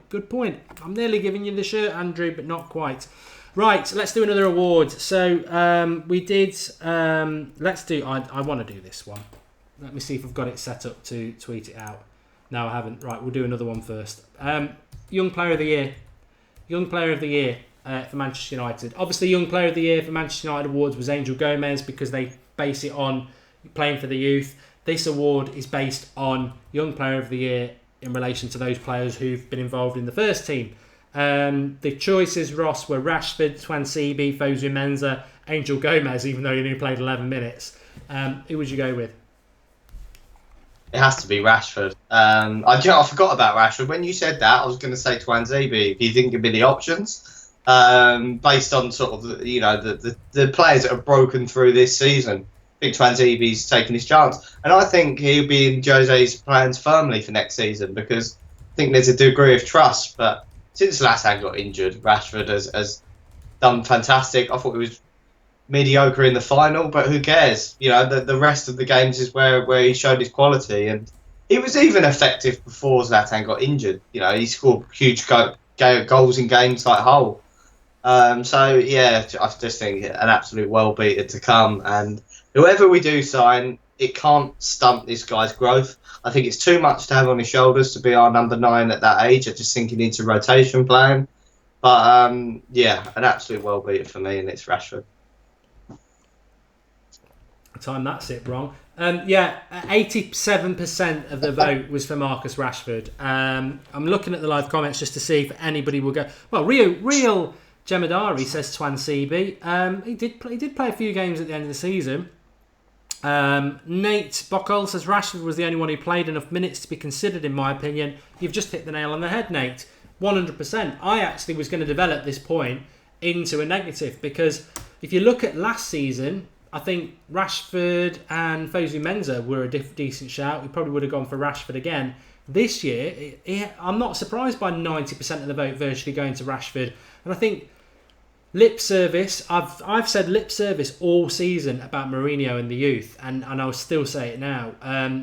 I'm nearly giving you the shirt, Andrew, but not quite. Right, let's do another award. So we did. Let's do. I want to do this one. Let me see if I've got it set up to tweet it out. No, I haven't. Right, we'll do another one first. Young Player of the Year. Young Player of the Year for Manchester United. Obviously, Young Player of the Year for Manchester United awards was Angel Gomez because they base it on playing for the youth. This award is based on Young Player of the Year in relation to those players who've been involved in the first team. The choices, Ross, were Rashford, Twansibi, Fosu Mensah, Angel Gomez, even though he only played 11 minutes. Who would you go with? It has to be Rashford. I forgot about Rashford. When you said that, I was going to say Twansibi if you didn't give me the options. Based on sort of the players that have broken through this season, I think Twansibi's taken his chance, and I think he'll be in Jose's plans firmly for next season because I think there's a degree of trust. But since Zlatan got injured, Rashford has done fantastic. I thought he was mediocre in the final, but who cares? The rest of the games is where he showed his quality, and he was even effective before Zlatan got injured. He scored huge goals in games like Hull. So yeah, I just think an absolute well beater to come, and whoever we do sign, it can't stunt this guy's growth. I think it's too much to have on his shoulders to be our number 9 at that age. I just think he needs a rotation plan. But yeah, an absolute well beater for me, and it's Rashford. Time that's it wrong. 87% of the vote was for Marcus Rashford. I'm looking at the live comments just to see if anybody will go. Well, real Jemadari says Twansibi. He did play a few games at the end of the season. Nate Bockle says Rashford was the only one who played enough minutes to be considered, in my opinion. You've just hit the nail on the head, Nate. 100%. I actually was going to develop this point into a negative because if you look at last season, I think Rashford and Fosu Mensah were a decent shout. We probably would have gone for Rashford again. This year, I'm not surprised by 90% of the vote virtually going to Rashford. And I think lip service, I've said lip service all season about Mourinho and the youth, and I'll still say it now.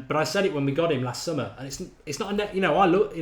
But I said it when we got him last summer, and it's not I look,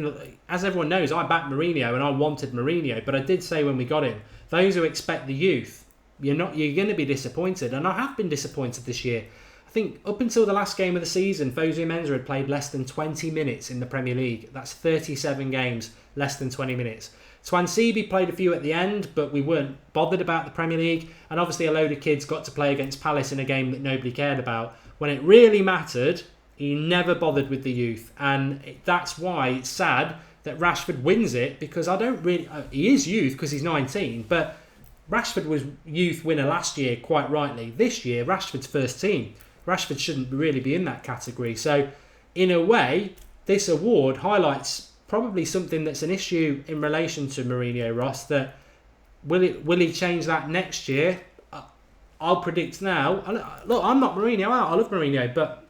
as everyone knows, I backed Mourinho and I wanted Mourinho, but I did say when we got him, those who expect the youth, you're going to be disappointed, and I have been disappointed this year. I think up until the last game of the season, Fosu Mensah had played less than 20 minutes in the Premier League. That's 37 games, less than 20 minutes. Twansibi played a few at the end, but we weren't bothered about the Premier League. And obviously a load of kids got to play against Palace in a game that nobody cared about. When it really mattered, he never bothered with the youth. And that's why it's sad that Rashford wins it, because he is youth because he's 19, but Rashford was youth winner last year, quite rightly. This year, Rashford's first team. Rashford shouldn't really be in that category. So, in a way, this award highlights probably something that's an issue in relation to Mourinho, Ross, that will he change that next year? I'll predict now. Look, I'm not Mourinho out. I love Mourinho, but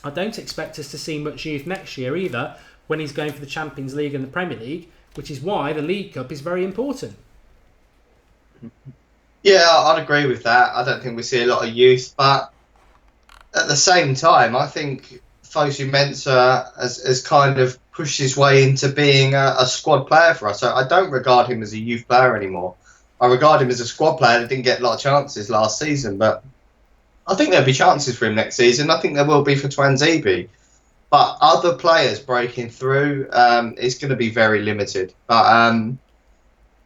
I don't expect us to see much youth next year either when he's going for the Champions League and the Premier League, which is why the League Cup is very important. Yeah, I'd agree with that. I don't think we see a lot of youth, but at the same time, I think Fosu Mensah has kind of pushed his way into being a squad player for us. So I don't regard him as a youth player anymore. I regard him as a squad player that didn't get a lot of chances last season, but I think there'll be chances for him next season. I think there will be for Twansibi. But other players breaking through is going to be very limited. But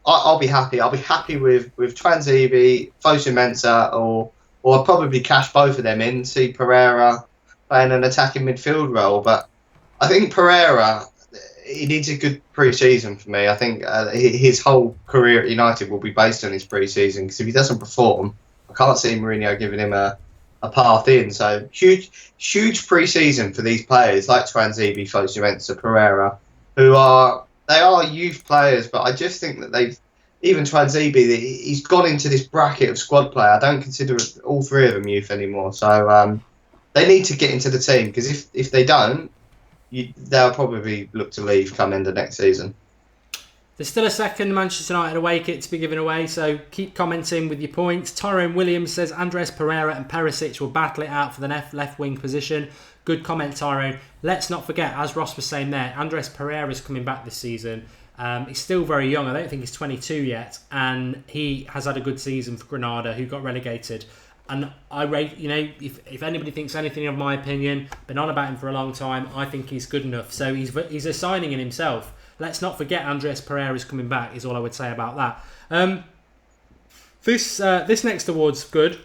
I'll be happy. I'll be happy with Twansibi, Fosu Mensah, or I'll probably cash both of them in, see Pereira playing an attacking midfield role. But I think Pereira, he needs a good pre-season for me. I think his whole career at United will be based on his pre-season, because if he doesn't perform, I can't see Mourinho giving him a a path in. So huge pre-season for these players like Twanzebe, Fosu-Mensah, Pereira, who are youth players, but I just think that even Twanzebe, he's gone into this bracket of squad player. I don't consider all three of them youth anymore. So they need to get into the team, because if they don't, they'll probably look to leave come end of next season. There's still a second Manchester United away kit to be given away, so keep commenting with your points. Tyrone Williams says Andres Pereira and Perisic will battle it out for the left wing position. Good comment, Tyrone. Let's not forget, as Ross was saying there, Andres Pereira is coming back this season. He's still very young. I don't think he's 22 yet, and he has had a good season for Granada, who got relegated. And I rate, if anybody thinks anything of my opinion, been on about him for a long time, I think he's good enough. So he's a signing in himself. Let's not forget Andres Pereira is coming back, is all I would say about that. This next award's good.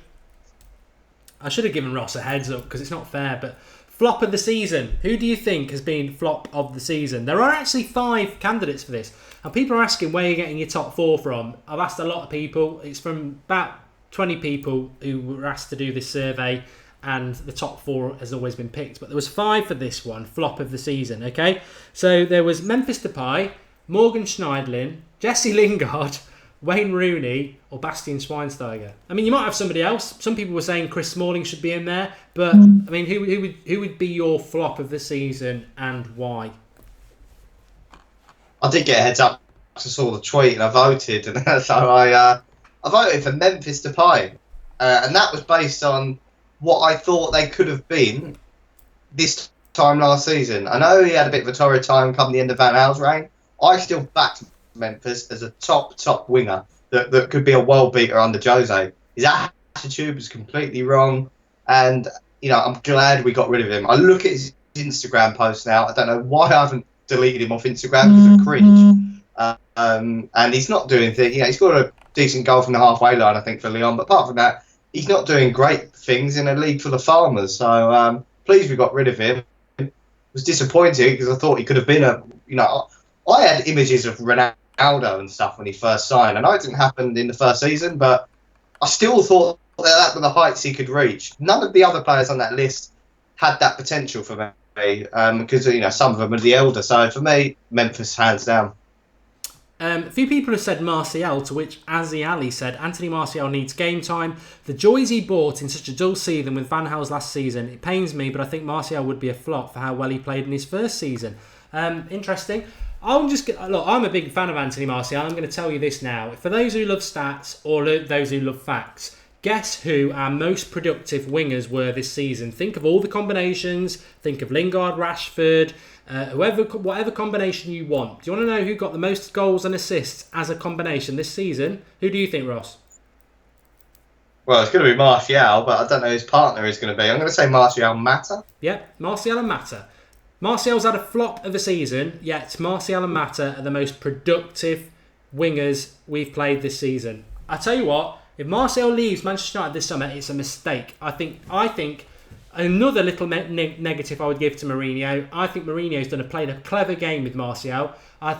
I should have given Ross a heads up because it's not fair, but flop of the season. Who do you think has been flop of the season? There are actually 5 candidates for this. And people are asking where you're getting your top 4 from. I've asked a lot of people. It's from about 20 people who were asked to do this survey, and the top 4 has always been picked. But there was 5 for this one, flop of the season, okay? So there was Memphis Depay, Morgan Schneidlin, Jesse Lingard, Wayne Rooney, or Bastian Schweinsteiger. I mean, you might have somebody else. Some people were saying Chris Smalling should be in there. But, I mean, who would be your flop of the season and why? I did get a heads up. I saw the tweet and I voted. And so I voted for Memphis Depay. And that was based on what I thought they could have been this time last season. I know he had a bit of a torrid time come the end of Van Gaal's reign. I still backed Memphis as a top winger that could be a world beater under Jose. His attitude was completely wrong, and I'm glad we got rid of him. I look at his Instagram post now. I don't know why I haven't deleted him off Instagram because of cringe. And he's not doing things. He's got a decent goal from the halfway line, I think, for Lyon. But apart from that, he's not doing great things in a league full of farmers. So pleased we got rid of him. It was disappointing because I thought he could have been I had images of Ronaldo and stuff when he first signed. I know it didn't happen in the first season, but I still thought that were the heights he could reach. None of the other players on that list had that potential for me because some of them are the elder. So for me, Memphis hands down. A few people have said Martial, to which Azzy Ali said Anthony Martial needs game time. The joys he brought in such a dull season with Van Gaal's last season, it pains me, but I think Martial would be a flop for how well he played in his first season. Interesting. I'm a big fan of Anthony Martial. I'm going to tell you this now. For those who love stats or those who love facts, guess who our most productive wingers were this season? Think of all the combinations. Think of Lingard, Rashford, whatever combination you want. Do you want to know who got the most goals and assists as a combination this season? Who do you think, Ross? Well, it's going to be Martial, but I don't know who his partner is going to be. I'm going to say Martial Mata. Yeah, Martial and Mata. Martial's had a flop of a season, yet Martial and Mata are the most productive wingers we've played this season. I tell you what, if Martial leaves Manchester United this summer, it's a mistake. I think another little negative I would give to Mourinho. I think Mourinho's played a clever game with Martial. I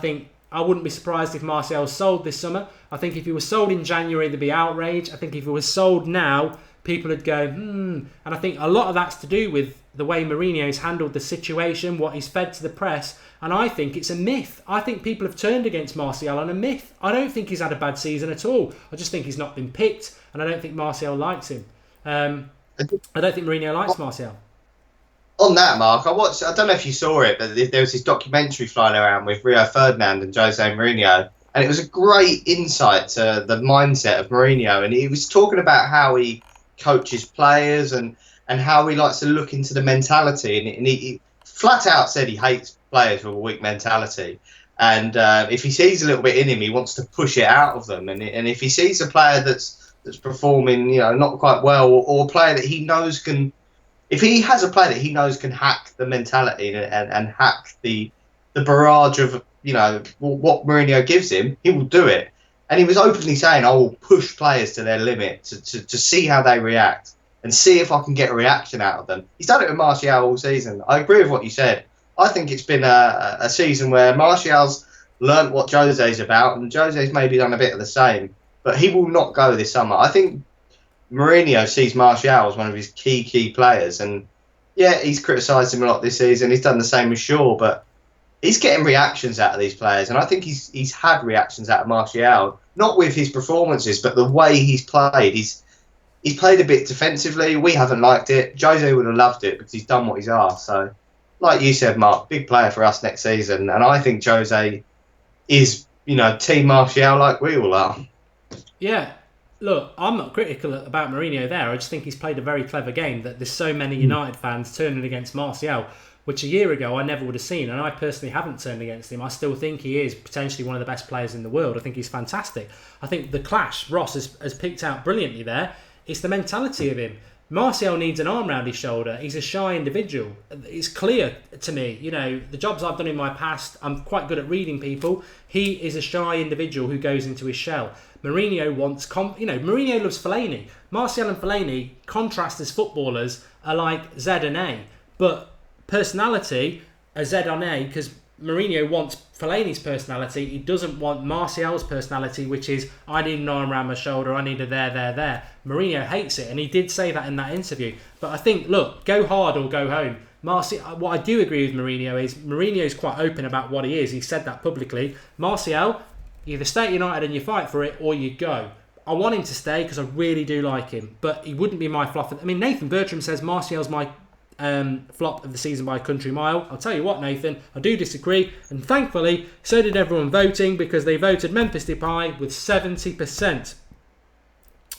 wouldn't be surprised if Martial was sold this summer. I think if he was sold in January, there'd be outrage. I think if he was sold now, people would go, And I think a lot of that's to do with the way Mourinho's handled the situation, what he's fed to the press. And I think it's a myth. I think people have turned against Martial on a myth. I don't think he's had a bad season at all. I just think he's not been picked, and I don't think Martial likes him. I don't think Mourinho likes Martial. On that, Mark, I don't know if you saw it, but there was this documentary flying around with Rio Ferdinand and Jose Mourinho, and it was a great insight to the mindset of Mourinho. And he was talking about how he coaches players and how he likes to look into the mentality. And he flat out said he hates players with a weak mentality. And if he sees a little bit in him, he wants to push it out of them. And if he sees a player that's performing, not quite well, or a player that he knows can, if he has a player that he knows can hack the mentality and hack the barrage of, what Mourinho gives him, he will do it. And he was openly saying, I will push players to their limit to see how they react and see if I can get a reaction out of them. He's done it with Martial all season. I agree with what you said. I think it's been a season where Martial's learnt what Jose's about, and Jose's maybe done a bit of the same. But he will not go this summer. I think Mourinho sees Martial as one of his key players, and yeah, he's criticised him a lot this season. He's done the same with Shaw, but he's getting reactions out of these players, and I think he's had reactions out of Martial, not with his performances, but the way he's played. He's played a bit defensively. We haven't liked it. Jose would have loved it because he's done what he's asked. So, like you said, Mark, big player for us next season, and I think Jose is, Team Martial like we all are. Yeah. Look, I'm not critical about Mourinho there. I just think he's played a very clever game that there's so many United fans turning against Martial, which a year ago I never would have seen, and I personally haven't turned against him. I still think he is potentially one of the best players in the world. I think he's fantastic. I think the clash Ross has picked out brilliantly there. It's the mentality of him. Martial needs an arm around his shoulder. He's a shy individual. It's clear to me, the jobs I've done in my past, I'm quite good at reading people. He is a shy individual who goes into his shell. Mourinho wants, Mourinho loves Fellaini. Martial and Fellaini, contrast as footballers, are like Z and A. But personality, a Z on A, because Mourinho wants Fellaini's personality. He doesn't want Martial's personality, which is, I need an arm around my shoulder, I need a there. Mourinho hates it, and he did say that in that interview. But I think, look, go hard or go home. What I do agree with Mourinho is, Mourinho's quite open about what he is. He said that publicly. Martial, you either stay at United and you fight for it, or you go. I want him to stay because I really do like him, but he wouldn't be my flop. I mean, Nathan Bertram says Martial's my flop of the season by a country mile. I'll tell you what, Nathan, I do disagree, and thankfully so did everyone voting, because they voted Memphis Depay with 70%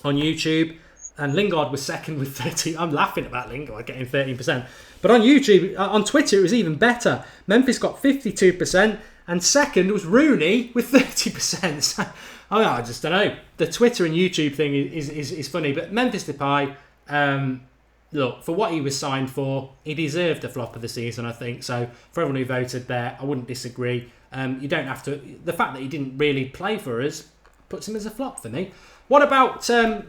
on YouTube, and Lingard was second with 30. I'm laughing about Lingard getting 13%, but on YouTube, on Twitter, it was even better. Memphis got 52%, and second was Rooney with 30%. I just don't know. The Twitter and YouTube thing is funny, but Memphis Depay, look, for what he was signed for, he deserved a flop of the season, I think. So for everyone who voted there, I wouldn't disagree. You don't have to. The fact that he didn't really play for us puts him as a flop for me. What about turning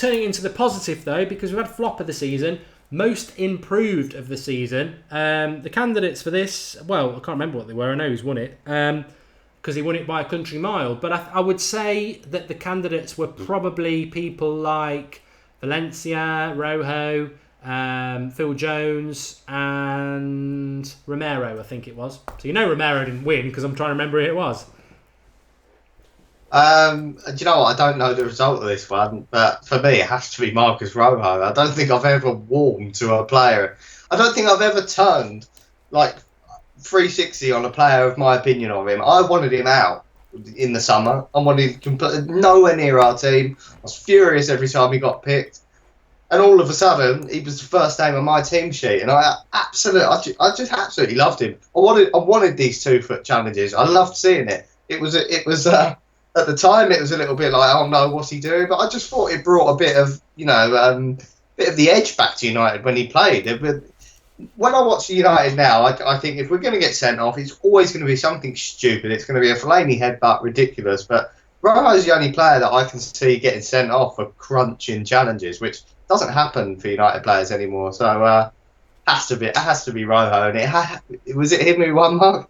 into the positive, though? Because we've had flop of the season, most improved of the season. The candidates for this, well, I can't remember what they were. I know who's won it. Because he won it by a country mile. But I would say that the candidates were probably people like Valencia, Rojo, Phil Jones, and Romero, I think it was. So Romero didn't win, because I'm trying to remember who it was. Do you know what? I don't know the result of this one, but for me, it has to be Marcus Rojo. I don't think I've ever warmed to a player. I don't think I've ever turned like 360 on a player of my opinion of him. I wanted him out in the summer. I wanted him nowhere near our team. I was furious every time he got picked. And all of a sudden, he was the first name on my team sheet, and I just absolutely loved him. I wanted these 2-foot challenges. I loved seeing it. It was at the time, it was a little bit like, oh no, what's he doing? But I just thought it brought a bit of bit of the edge back to United when he played. When I watch United now, I think if we're going to get sent off, it's always going to be something stupid. It's going to be a Fellaini headbutt, ridiculous. But Rojo's the only player that I can see getting sent off for crunching challenges, which doesn't happen for United players anymore. So it has to be Rojo. And was it him who won, Mark?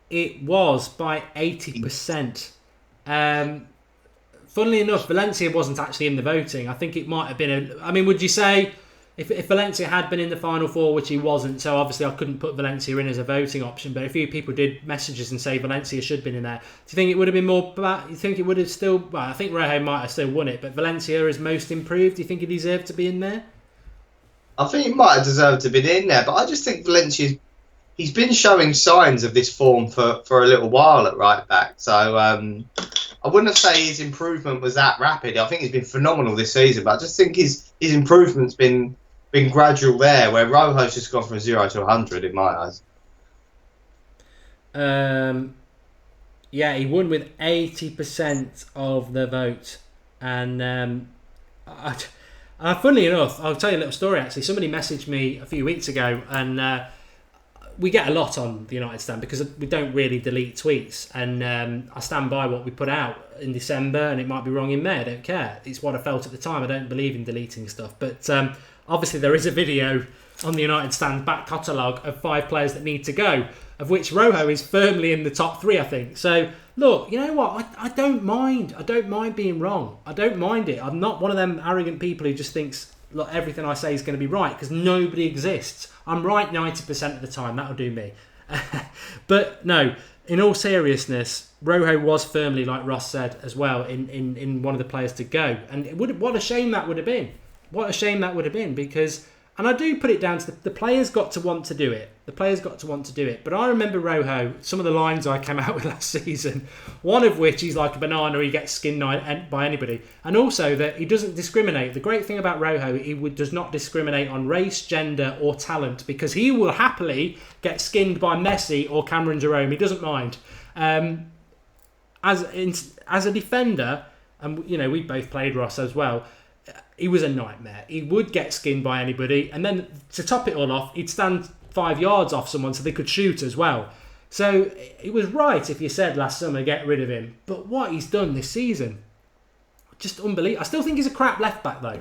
It was by 80%. Funnily enough, Valencia wasn't actually in the voting. I think it might have been would you say if Valencia had been in the Final Four, which he wasn't, so obviously I couldn't put Valencia in as a voting option, but a few people did messages and say Valencia should have been in there. Do you think it would have been more, you think it would have still, well, I think Rojo might have still won it, but Valencia is most improved. Do you think he deserved to be in there? I think he might have deserved to be in there, but I just think Valencia, he's been showing signs of this form for a little while at right back. So I wouldn't say his improvement was that rapid. I think he's been phenomenal this season, but I just think his improvement's been gradual there, where Rojo's just gone from 0 to 100 in my eyes. Yeah, he won with 80% of the vote. And funnily enough, I'll tell you a little story actually. Somebody messaged me a few weeks ago, and we get a lot on the United Stand because we don't really delete tweets, and I stand by what we put out in December, and it might be wrong in May. I don't care. It's what I felt at the time. I don't believe in deleting stuff, but obviously there is a video on the United Stand back catalogue of 5 players that need to go, of which Rojo is firmly in the top 3, I think. So, look, you know what? I don't mind. I don't mind being wrong. I don't mind it. I'm not one of them arrogant people who just thinks, look, everything I say is going to be right, because nobody exists. I'm right 90% of the time. That'll do me. But no, in all seriousness, Rojo was firmly, like Ross said as well, in one of the players to go. And what a shame that would have been. What a shame that would have been, because... And I do put it down to the players got to want to do it. The players got to want to do it. But I remember Rojo, some of the lines I came out with last season, one of which he's like a banana, he gets skinned by anybody. And also that he doesn't discriminate. The great thing about Rojo, he does not discriminate on race, gender or talent, because he will happily get skinned by Messi or Cameron Jerome. He doesn't mind. As a defender, and you know, we both played Ross as well, he was a nightmare. He would get skinned by anybody, and then to top it all off, he'd stand 5 yards off someone so they could shoot as well. So it was right if you said last summer get rid of him, but what he's done this season, just unbelievable. I still think he's a crap left back though.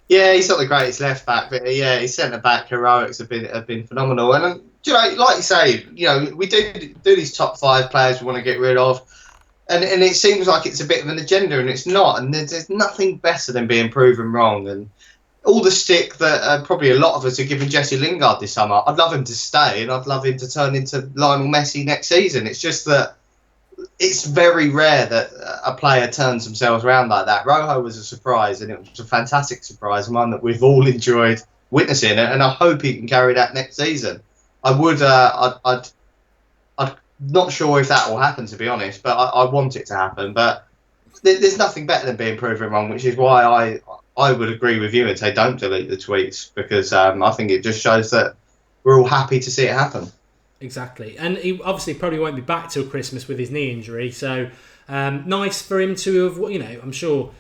Yeah, he's not the greatest left back, but yeah, his centre back heroics have been phenomenal. And you know, like you say, you know, we do these top 5 players we want to get rid of. And it seems like it's a bit of an agenda, and it's not. And there's nothing better than being proven wrong. And all the stick that probably a lot of us are giving Jesse Lingard this summer, I'd love him to stay, and I'd love him to turn into Lionel Messi next season. It's just that it's very rare that a player turns themselves around like that. Rojo was a surprise, and it was a fantastic surprise, and one that we've all enjoyed witnessing. And I hope he can carry that next season. I'd not sure if that will happen, to be honest, but I want it to happen. But there's nothing better than being proven wrong, which is why I would agree with you and say don't delete the tweets, because I think it just shows that we're all happy to see it happen. Exactly. And he obviously probably won't be back till Christmas with his knee injury, so nice for him to have, you know, I'm sure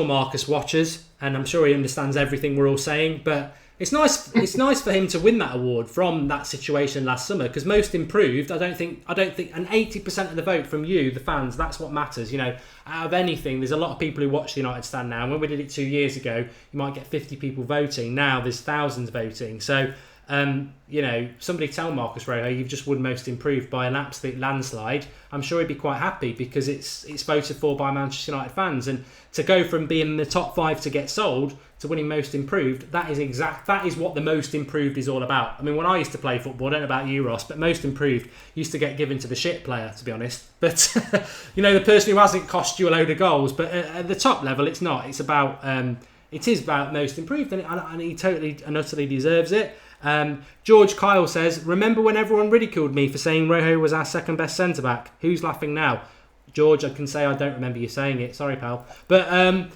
Marcus watches, and I'm sure he understands everything we're all saying, but It's nice for him to win that award from that situation last summer, because most improved, I don't think, and 80% of the vote from you, the fans, that's what matters. You know, out of anything, there's a lot of people who watch the United Stand now. When we did it 2 years ago, you might get 50 people voting. Now there's thousands voting. So, you know, somebody tell Marcus Rojo you've just won most improved by an absolute landslide. I'm sure he'd be quite happy, because it's voted for by Manchester United fans, and to go from being in the top 5 to get sold to winning most improved, that is what the most improved is all about. I mean, when I used to play football, I don't know about you, Ross, but most improved used to get given to the shit player, to be honest. But you know, the person who hasn't cost you a load of goals. But at the top level, it's not. It's about it is about most improved, and he totally and utterly deserves it. George Kyle says, remember when everyone ridiculed me for saying Rojo was our second best centre back? Who's laughing now? George, I can say I don't remember you saying it. Sorry, pal. But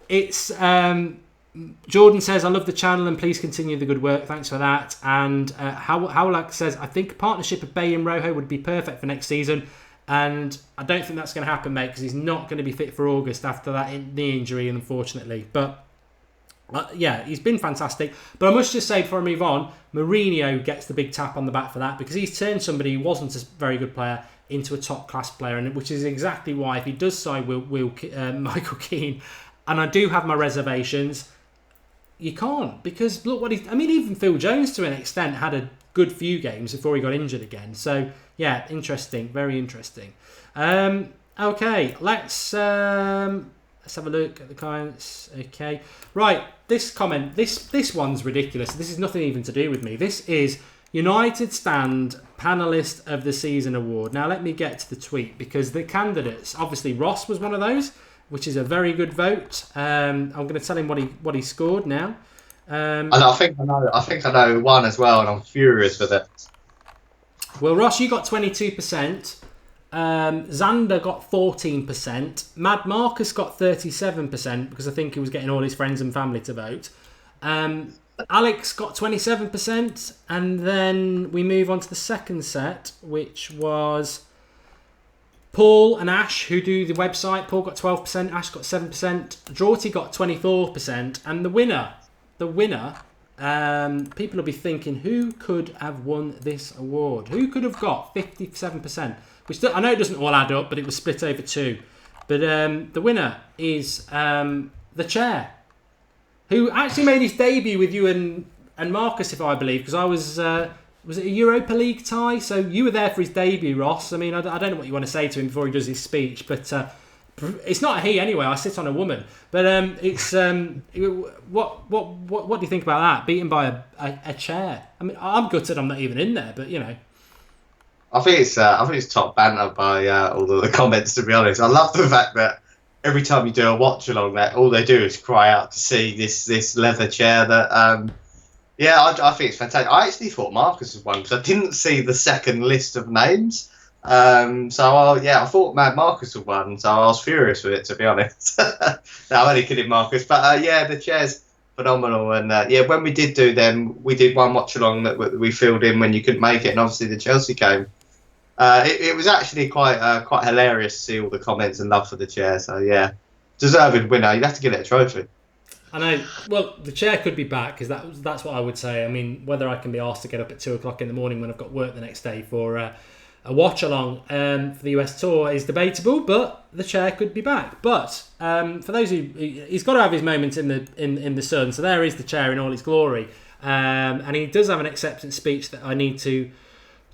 it's Jordan says, I love the channel and please continue the good work. Thanks for that. And Howlak says, I think a partnership of Bay and Rojo would be perfect for next season. And I don't think that's going to happen, mate, because he's not going to be fit for August after that knee injury, unfortunately. But yeah, he's been fantastic. But I must just say, before I move on, Mourinho gets the big tap on the back for that, because he's turned somebody who wasn't a very good player into a top-class player, and which is exactly why, if he does sign Michael Keane, and I do have my reservations, you can't, because look what even Phil Jones to an extent had a good few games before he got injured again. So yeah, interesting, very interesting. Okay, let's have a look at the comments. Okay, right, this comment, this one's ridiculous. This is nothing even to do with me. This is United Stand Panelist of the Season Award. Now let me get to the tweet, because the candidates, obviously Ross was one of those, which is a very good vote. I'm going to tell him what he scored now. And I think I know one as well, and I'm furious with it. Well, Ross, you got 22%. Xander got 14%. Mad Marcus got 37%, because I think he was getting all his friends and family to vote. Alex got 27%, and then we move on to the second set, which was Paul and Ash, who do the website. Paul got 12%, Ash got 7%, Drawty got 24%, and the winner, people will be thinking, who could have won this award? Who could have got 57%? Which I know it doesn't all add up, but it was split over 2. But the winner is the chair. who actually made his debut with you and Marcus, if I believe, because I was it a Europa League tie? So you were there for his debut, Ross. I mean, I don't know what you want to say to him before he does his speech, but it's not a he anyway. I sit on a woman, but it's what do you think about that? Beaten by a chair. I mean, I'm gutted I'm not even in there, but you know. I think it's top banter by all of the comments. To be honest, I love the fact that every time you do a watch along, that all they do is cry out to see this leather chair. That I think it's fantastic. I actually thought Marcus was one because I didn't see the second list of names. I thought Marcus was one, so I was furious with it, to be honest. No, I'm only kidding, Marcus. But the chair's phenomenal. And when we did do them, we did one watch along that we filled in when you couldn't make it, and obviously the Chelsea game. It was actually quite hilarious to see all the comments and love for the chair. So yeah, deserved winner. You'd have to give it a trophy. I know. Well, the chair could be back because that's what I would say. I mean, whether I can be asked to get up at 2:00 in the morning when I've got work the next day for a watch along for the US tour is debatable, but the chair could be back. But for those he's got to have his moment in the sun. So there is the chair in all its glory, and he does have an acceptance speech that I need to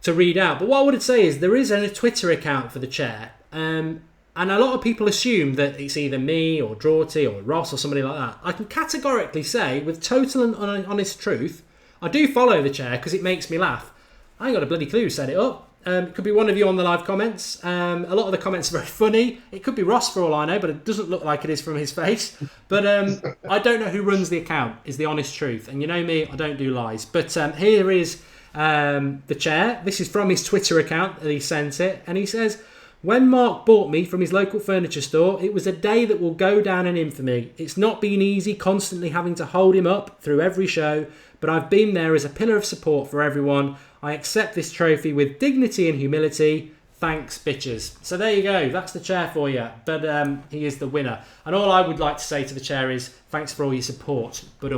read out. But what I would say is there is a Twitter account for the chair, and a lot of people assume that it's either me or Drawty or Ross or somebody like that. I can categorically say with total and honest truth, I do follow the chair because it makes me laugh. I ain't got a bloody clue who set it up. It could be one of you on the live comments. A lot of the comments are very funny. It could be Ross for all I know, but it doesn't look like it is from his face. But I don't know who runs the account, is the honest truth. And you know me, I don't do lies. But here is the chair. This is from his Twitter account that he sent it. And he says, "When Mark bought me from his local furniture store, it was a day that will go down in infamy. It's not been easy constantly having to hold him up through every show, but I've been there as a pillar of support for everyone. I accept this trophy with dignity and humility. Thanks, bitches." So there you go. That's the chair for you. But he is the winner. And all I would like to say to the chair is thanks for all your support. But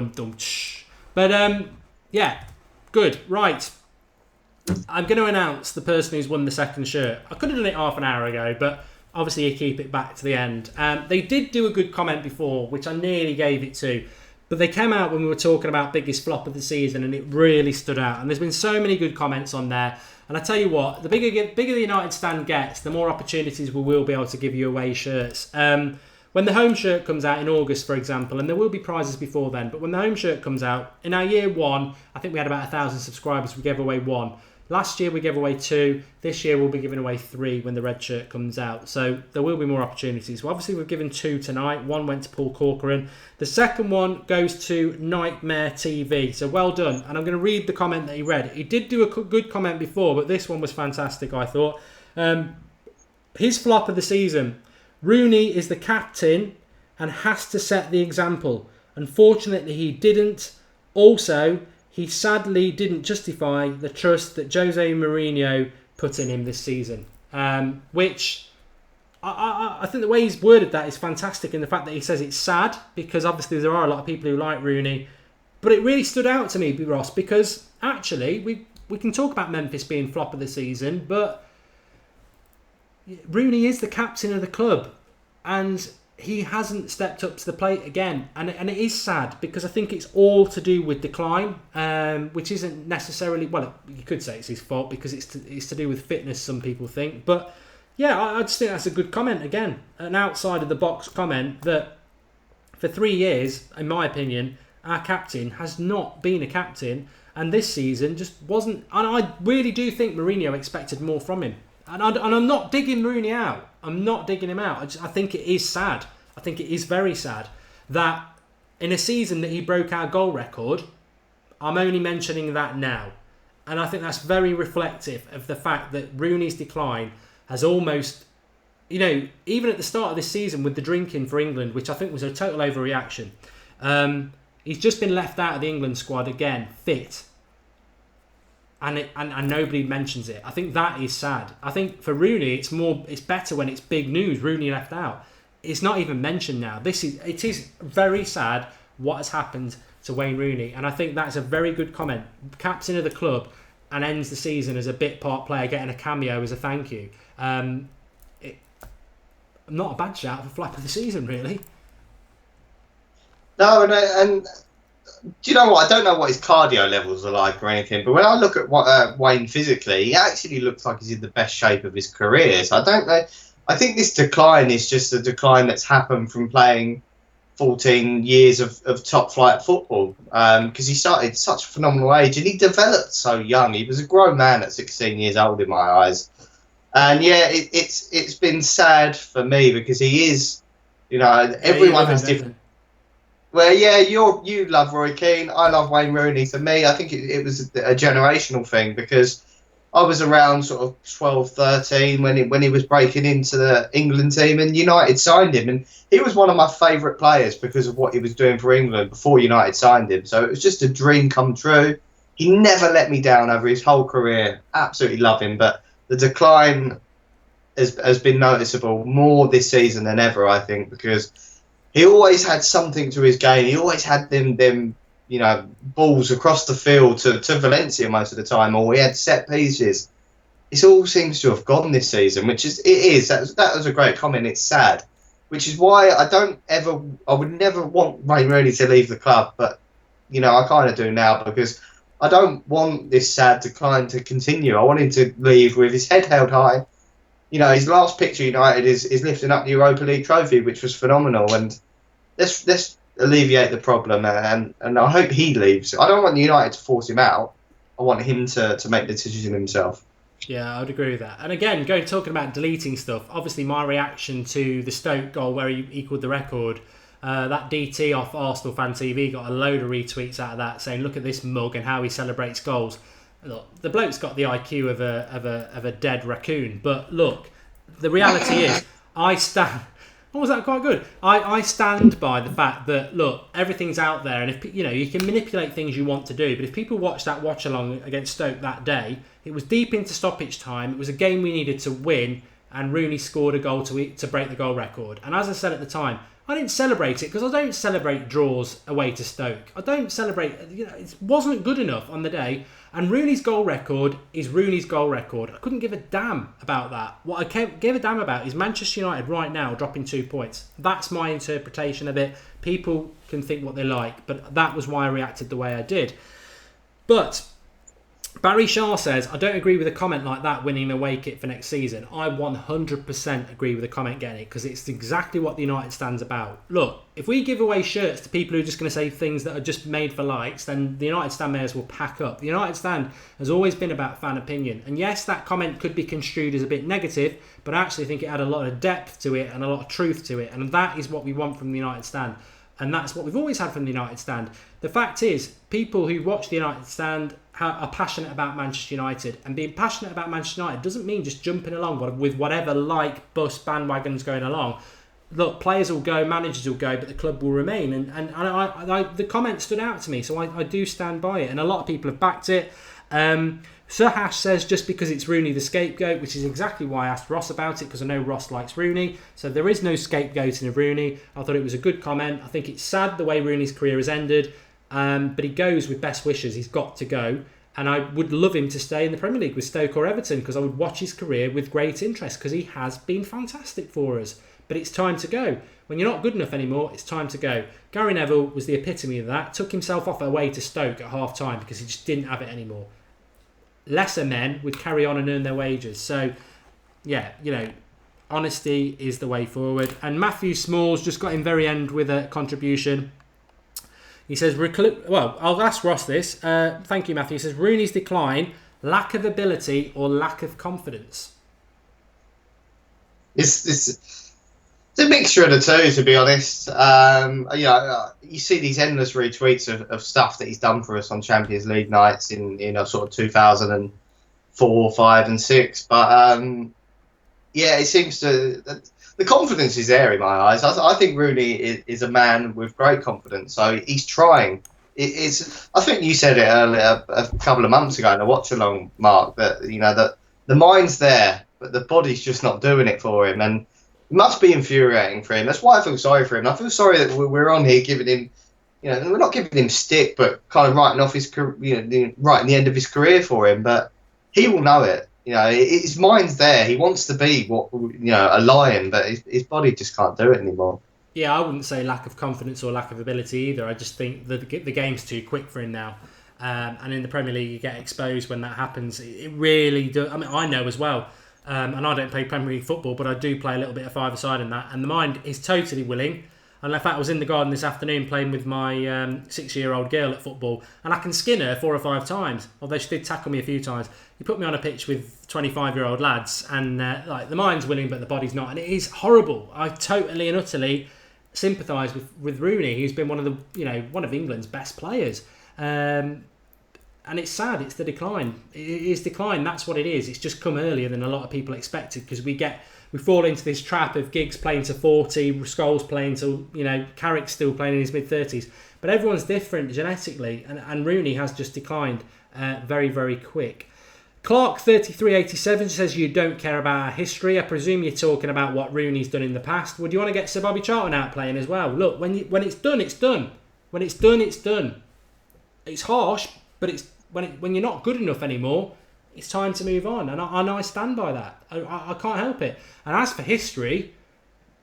yeah, good. Right. I'm going to announce the person who's won the second shirt. I could have done it half an hour ago, but obviously you keep it back to the end. They did do a good comment before, which I nearly gave it to. But they came out when we were talking about biggest flop of the season, and it really stood out. And there's been so many good comments on there. And I tell you what, the bigger the United stand gets, the more opportunities we will be able to give you away shirts. When the home shirt comes out in August, for example, and there will be prizes before then, but when the home shirt comes out, in our year one, I think we had about 1,000 subscribers, we gave away one. Last year we gave away 2. This year we'll be giving away 3 when the red shirt comes out. So there will be more opportunities. Well, obviously we've given 2 tonight. One went to Paul Corcoran. The second one goes to Nightmare TV. So well done. And I'm going to read the comment that he read. He did do a good comment before, but this one was fantastic, I thought. His flop of the season. Rooney is the captain and has to set the example. Unfortunately, he didn't. Also, he sadly didn't justify the trust that Jose Mourinho put in him this season. Which I think the way he's worded that is fantastic in the fact that he says it's sad because obviously there are a lot of people who like Rooney. But it really stood out to me, Ross, because actually we can talk about Memphis being flop of the season, but Rooney is the captain of the club and he hasn't stepped up to the plate again, and it is sad because I think it's all to do with decline, which isn't necessarily, well, you could say it's his fault because it's to do with fitness, some people think, but yeah, I just think that's a good comment again, an outside of the box comment that for 3 years, in my opinion, our captain has not been a captain, and this season just wasn't, and I really do think Mourinho expected more from him. And I'm not digging Rooney out. I'm not digging him out. I think it is sad. I think it is very sad that in a season that he broke our goal record, I'm only mentioning that now. And I think that's very reflective of the fact that Rooney's decline has almost, even at the start of this season with the drinking for England, which I think was a total overreaction, he's just been left out of the England squad again, fit. And nobody mentions it. I think that is sad. I think for Rooney, it's better when it's big news. Rooney left out. It's not even mentioned now. It is very sad what has happened to Wayne Rooney, and I think that's a very good comment. Captain of the club and ends the season as a bit part player, getting a cameo as a thank you. Not a bad shout for flop of the season, really. No, and do you know what? I don't know what his cardio levels are like or anything, but when I look at Wayne physically, he actually looks like he's in the best shape of his career. So I don't know. I think this decline is just a decline that's happened from playing 14 years of top flight football, because he started at such a phenomenal age and he developed so young. He was a grown man at 16 years old in my eyes. And yeah, it's been sad for me because he is, everyone has different. Well, yeah, you love Roy Keane. I love Wayne Rooney. For me, I think it was a generational thing because I was around sort of 12, 13 when he was breaking into the England team and United signed him. And he was one of my favourite players because of what he was doing for England before United signed him. So it was just a dream come true. He never let me down over his whole career. Absolutely love him. But the decline has been noticeable more this season than ever, I think, because he always had something to his game. He always had them balls across the field to Valencia most of the time, or he had set pieces. It all seems to have gone this season, that was a great comment. It's sad, which is why I would never want Wayne Rooney to leave the club, but I kind of do now because I don't want this sad decline to continue. I want him to leave with his head held high. His last picture United is lifting up the Europa League trophy, which was phenomenal, and let's alleviate the problem, and I hope he leaves. I don't want United to force him out. I want him to make the decision himself. Yeah, I would agree with that. And again, talking about deleting stuff, obviously my reaction to the Stoke goal where he equalled the record, that DT off Arsenal Fan TV got a load of retweets out of that saying, look at this mug and how he celebrates goals. Look, the bloke's got the IQ of a dead raccoon. But look, the reality is, I stand... Oh, was that quite good? I stand by the fact that, look, everything's out there, and if you can manipulate things you want to do, but if people watch that watch along against Stoke that day, it was deep into stoppage time. It was a game we needed to win, and Rooney scored a goal to break the goal record. And as I said at the time, I didn't celebrate it because I don't celebrate draws away to Stoke. I don't celebrate. It wasn't good enough on the day. And Rooney's goal record is Rooney's goal record. I couldn't give a damn about that. What I gave a damn about is Manchester United right now dropping 2 points. That's my interpretation of it. People can think what they like, but that was why I reacted the way I did. But Barry Shaw says, I don't agree with a comment like that winning an away kit for next season. I 100% agree with the comment getting it because it's exactly what the United Stand's about. Look, if we give away shirts to people who are just going to say things that are just made for likes, then the United Stand mayors will pack up. The United Stand has always been about fan opinion. And yes, that comment could be construed as a bit negative, but I actually think it had a lot of depth to it and a lot of truth to it. And that is what we want from the United Stand. And that's what we've always had from the United Stand. The fact is, people who watch the United Stand are passionate about Manchester United, and being passionate about Manchester United doesn't mean just jumping along with whatever bus bandwagons going along. Look, players will go, managers will go, but the club will remain. And the comment stood out to me, so I do stand by it, and a lot of people have backed it. Sir Hash says just because it's Rooney the scapegoat, which is exactly why I asked Ross about it, because I know Ross likes Rooney. So there is no scapegoating of Rooney. I thought it was a good comment. I think it's sad the way Rooney's career has ended. But he goes with best wishes. He's got to go. And I would love him to stay in the Premier League with Stoke or Everton because I would watch his career with great interest because he has been fantastic for us. But it's time to go. When you're not good enough anymore, it's time to go. Gary Neville was the epitome of that. Took himself off away to Stoke at half-time because he just didn't have it anymore. Lesser men would carry on and earn their wages. So, yeah, honesty is the way forward. And Matthew Smalls just got in very end with a contribution. He says, I'll ask Ross this. Thank you, Matthew. He says, Rooney's decline, lack of ability or lack of confidence? It's a mixture of the two, to be honest. You see these endless retweets of stuff that he's done for us on Champions League nights in sort of 2004, 5 and 6. But, it seems to... The confidence is there in my eyes. I think Rooney is a man with great confidence, so he's trying. I think you said it earlier a couple of months ago in a watch-along, Mark, that that the mind's there, but the body's just not doing it for him, and it must be infuriating for him. That's why I feel sorry for him. I feel sorry that we're on here giving him, we're not giving him stick, but kind of writing off his career, writing the end of his career for him. But he will know it. His mind's there. He wants to be a lion, but his body just can't do it anymore. Yeah, I wouldn't say lack of confidence or lack of ability either. I just think the game's too quick for him now. And in the Premier League, you get exposed when that happens. It really does. I mean, I know as well. And I don't play Premier League football, but I do play a little bit of five-a-side in that. And the mind is totally willing. And in fact, I was in the garden this afternoon playing with my 6-year-old girl at football, and I can skin her 4 or 5 times. Although she did tackle me a few times. You put me on a pitch with 25-year-old lads, and like the mind's willing, but the body's not, and it is horrible. I totally and utterly sympathise with Rooney, who's been one of England's best players. And it's sad. It's the decline. It is decline. That's what it is. It's just come earlier than a lot of people expected, because we fall into this trap of Giggs playing to 40, Scholes playing to, Carrick's still playing in his mid-30s. But everyone's different genetically, and Rooney has just declined very, very quick. Clark 3387 says you don't care about our history. I presume you're talking about what Rooney's done in the past. Would you want to get Sir Bobby Charlton out playing as well? Look, when it's done, it's done. When it's done, it's done. It's harsh, but it's when you're not good enough anymore, it's time to move on. And I stand by that. I can't help it. And as for history,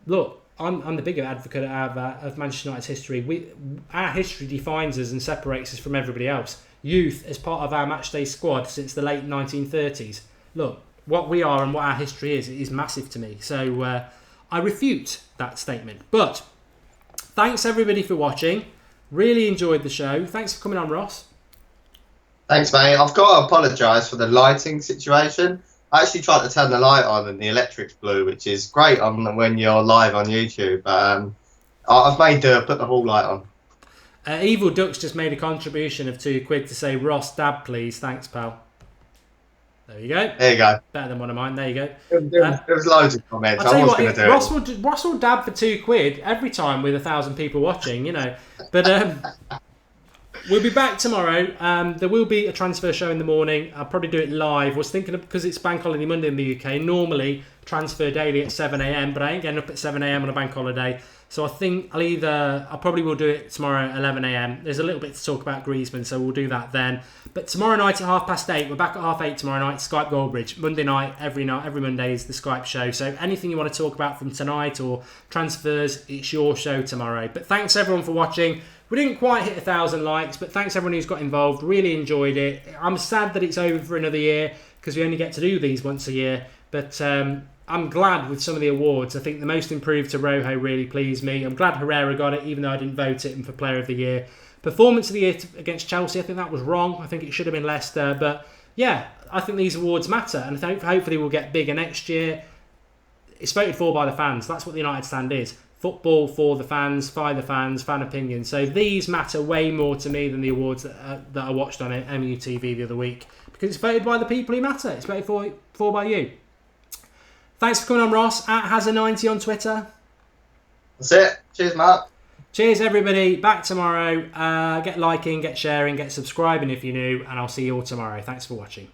look, I'm the bigger advocate of Manchester United's history. Our history defines us and separates us from everybody else. Youth as part of our matchday squad since the late 1930s. Look, what we are and what our history is massive to me. So I refute that statement. But thanks everybody for watching. Really enjoyed the show. Thanks for coming on, Ross. Thanks, mate. I've got to apologise for the lighting situation. I actually tried to turn the light on and the electric's blue, which is great when you're live on YouTube. I've made put the hall light on. Evil Ducks just made a contribution of £2 to say, Ross, dab please. Thanks, pal. There you go. There you go. Better than one of mine. There you go. There was loads of comments. I'll tell you what, going to do Ross will dab for £2 every time with 1,000 people watching, But we'll be back tomorrow. There will be a transfer show in the morning. I'll probably do it live. I was thinking because it's Bank Holiday Monday in the UK. Normally, transfer daily at 7 a.m, but I ain't getting up at 7 a.m on a bank holiday. So I think I probably will do it tomorrow at 11 a.m. There's a little bit to talk about Griezmann, so we'll do that then. But tomorrow night at 8:30, we're back at 8:30 tomorrow night, Skype Goldbridge. Monday night, every Monday is the Skype show. So anything you want to talk about from tonight or transfers, it's your show tomorrow. But thanks everyone for watching. We didn't quite hit 1,000 likes, but thanks everyone who's got involved. Really enjoyed it. I'm sad that it's over for another year because we only get to do these once a year. But I'm glad with some of the awards. I think the most improved to Rojo really pleased me. I'm glad Herrera got it, even though I didn't vote it for Player of the Year. Performance of the year against Chelsea, I think that was wrong. I think it should have been Leicester. But yeah, I think these awards matter. And hopefully we'll get bigger next year. It's voted for by the fans. That's what the United Stand is. Football for the fans, by the fans, fan opinion. So these matter way more to me than the awards that I watched on MUTV the other week. Because it's voted by the people who matter. It's voted for by you. Thanks for coming on, Ross. @Hazard90 on Twitter. That's it. Cheers, Mark. Cheers, everybody. Back tomorrow. Get liking, get sharing, get subscribing if you're new. And I'll see you all tomorrow. Thanks for watching.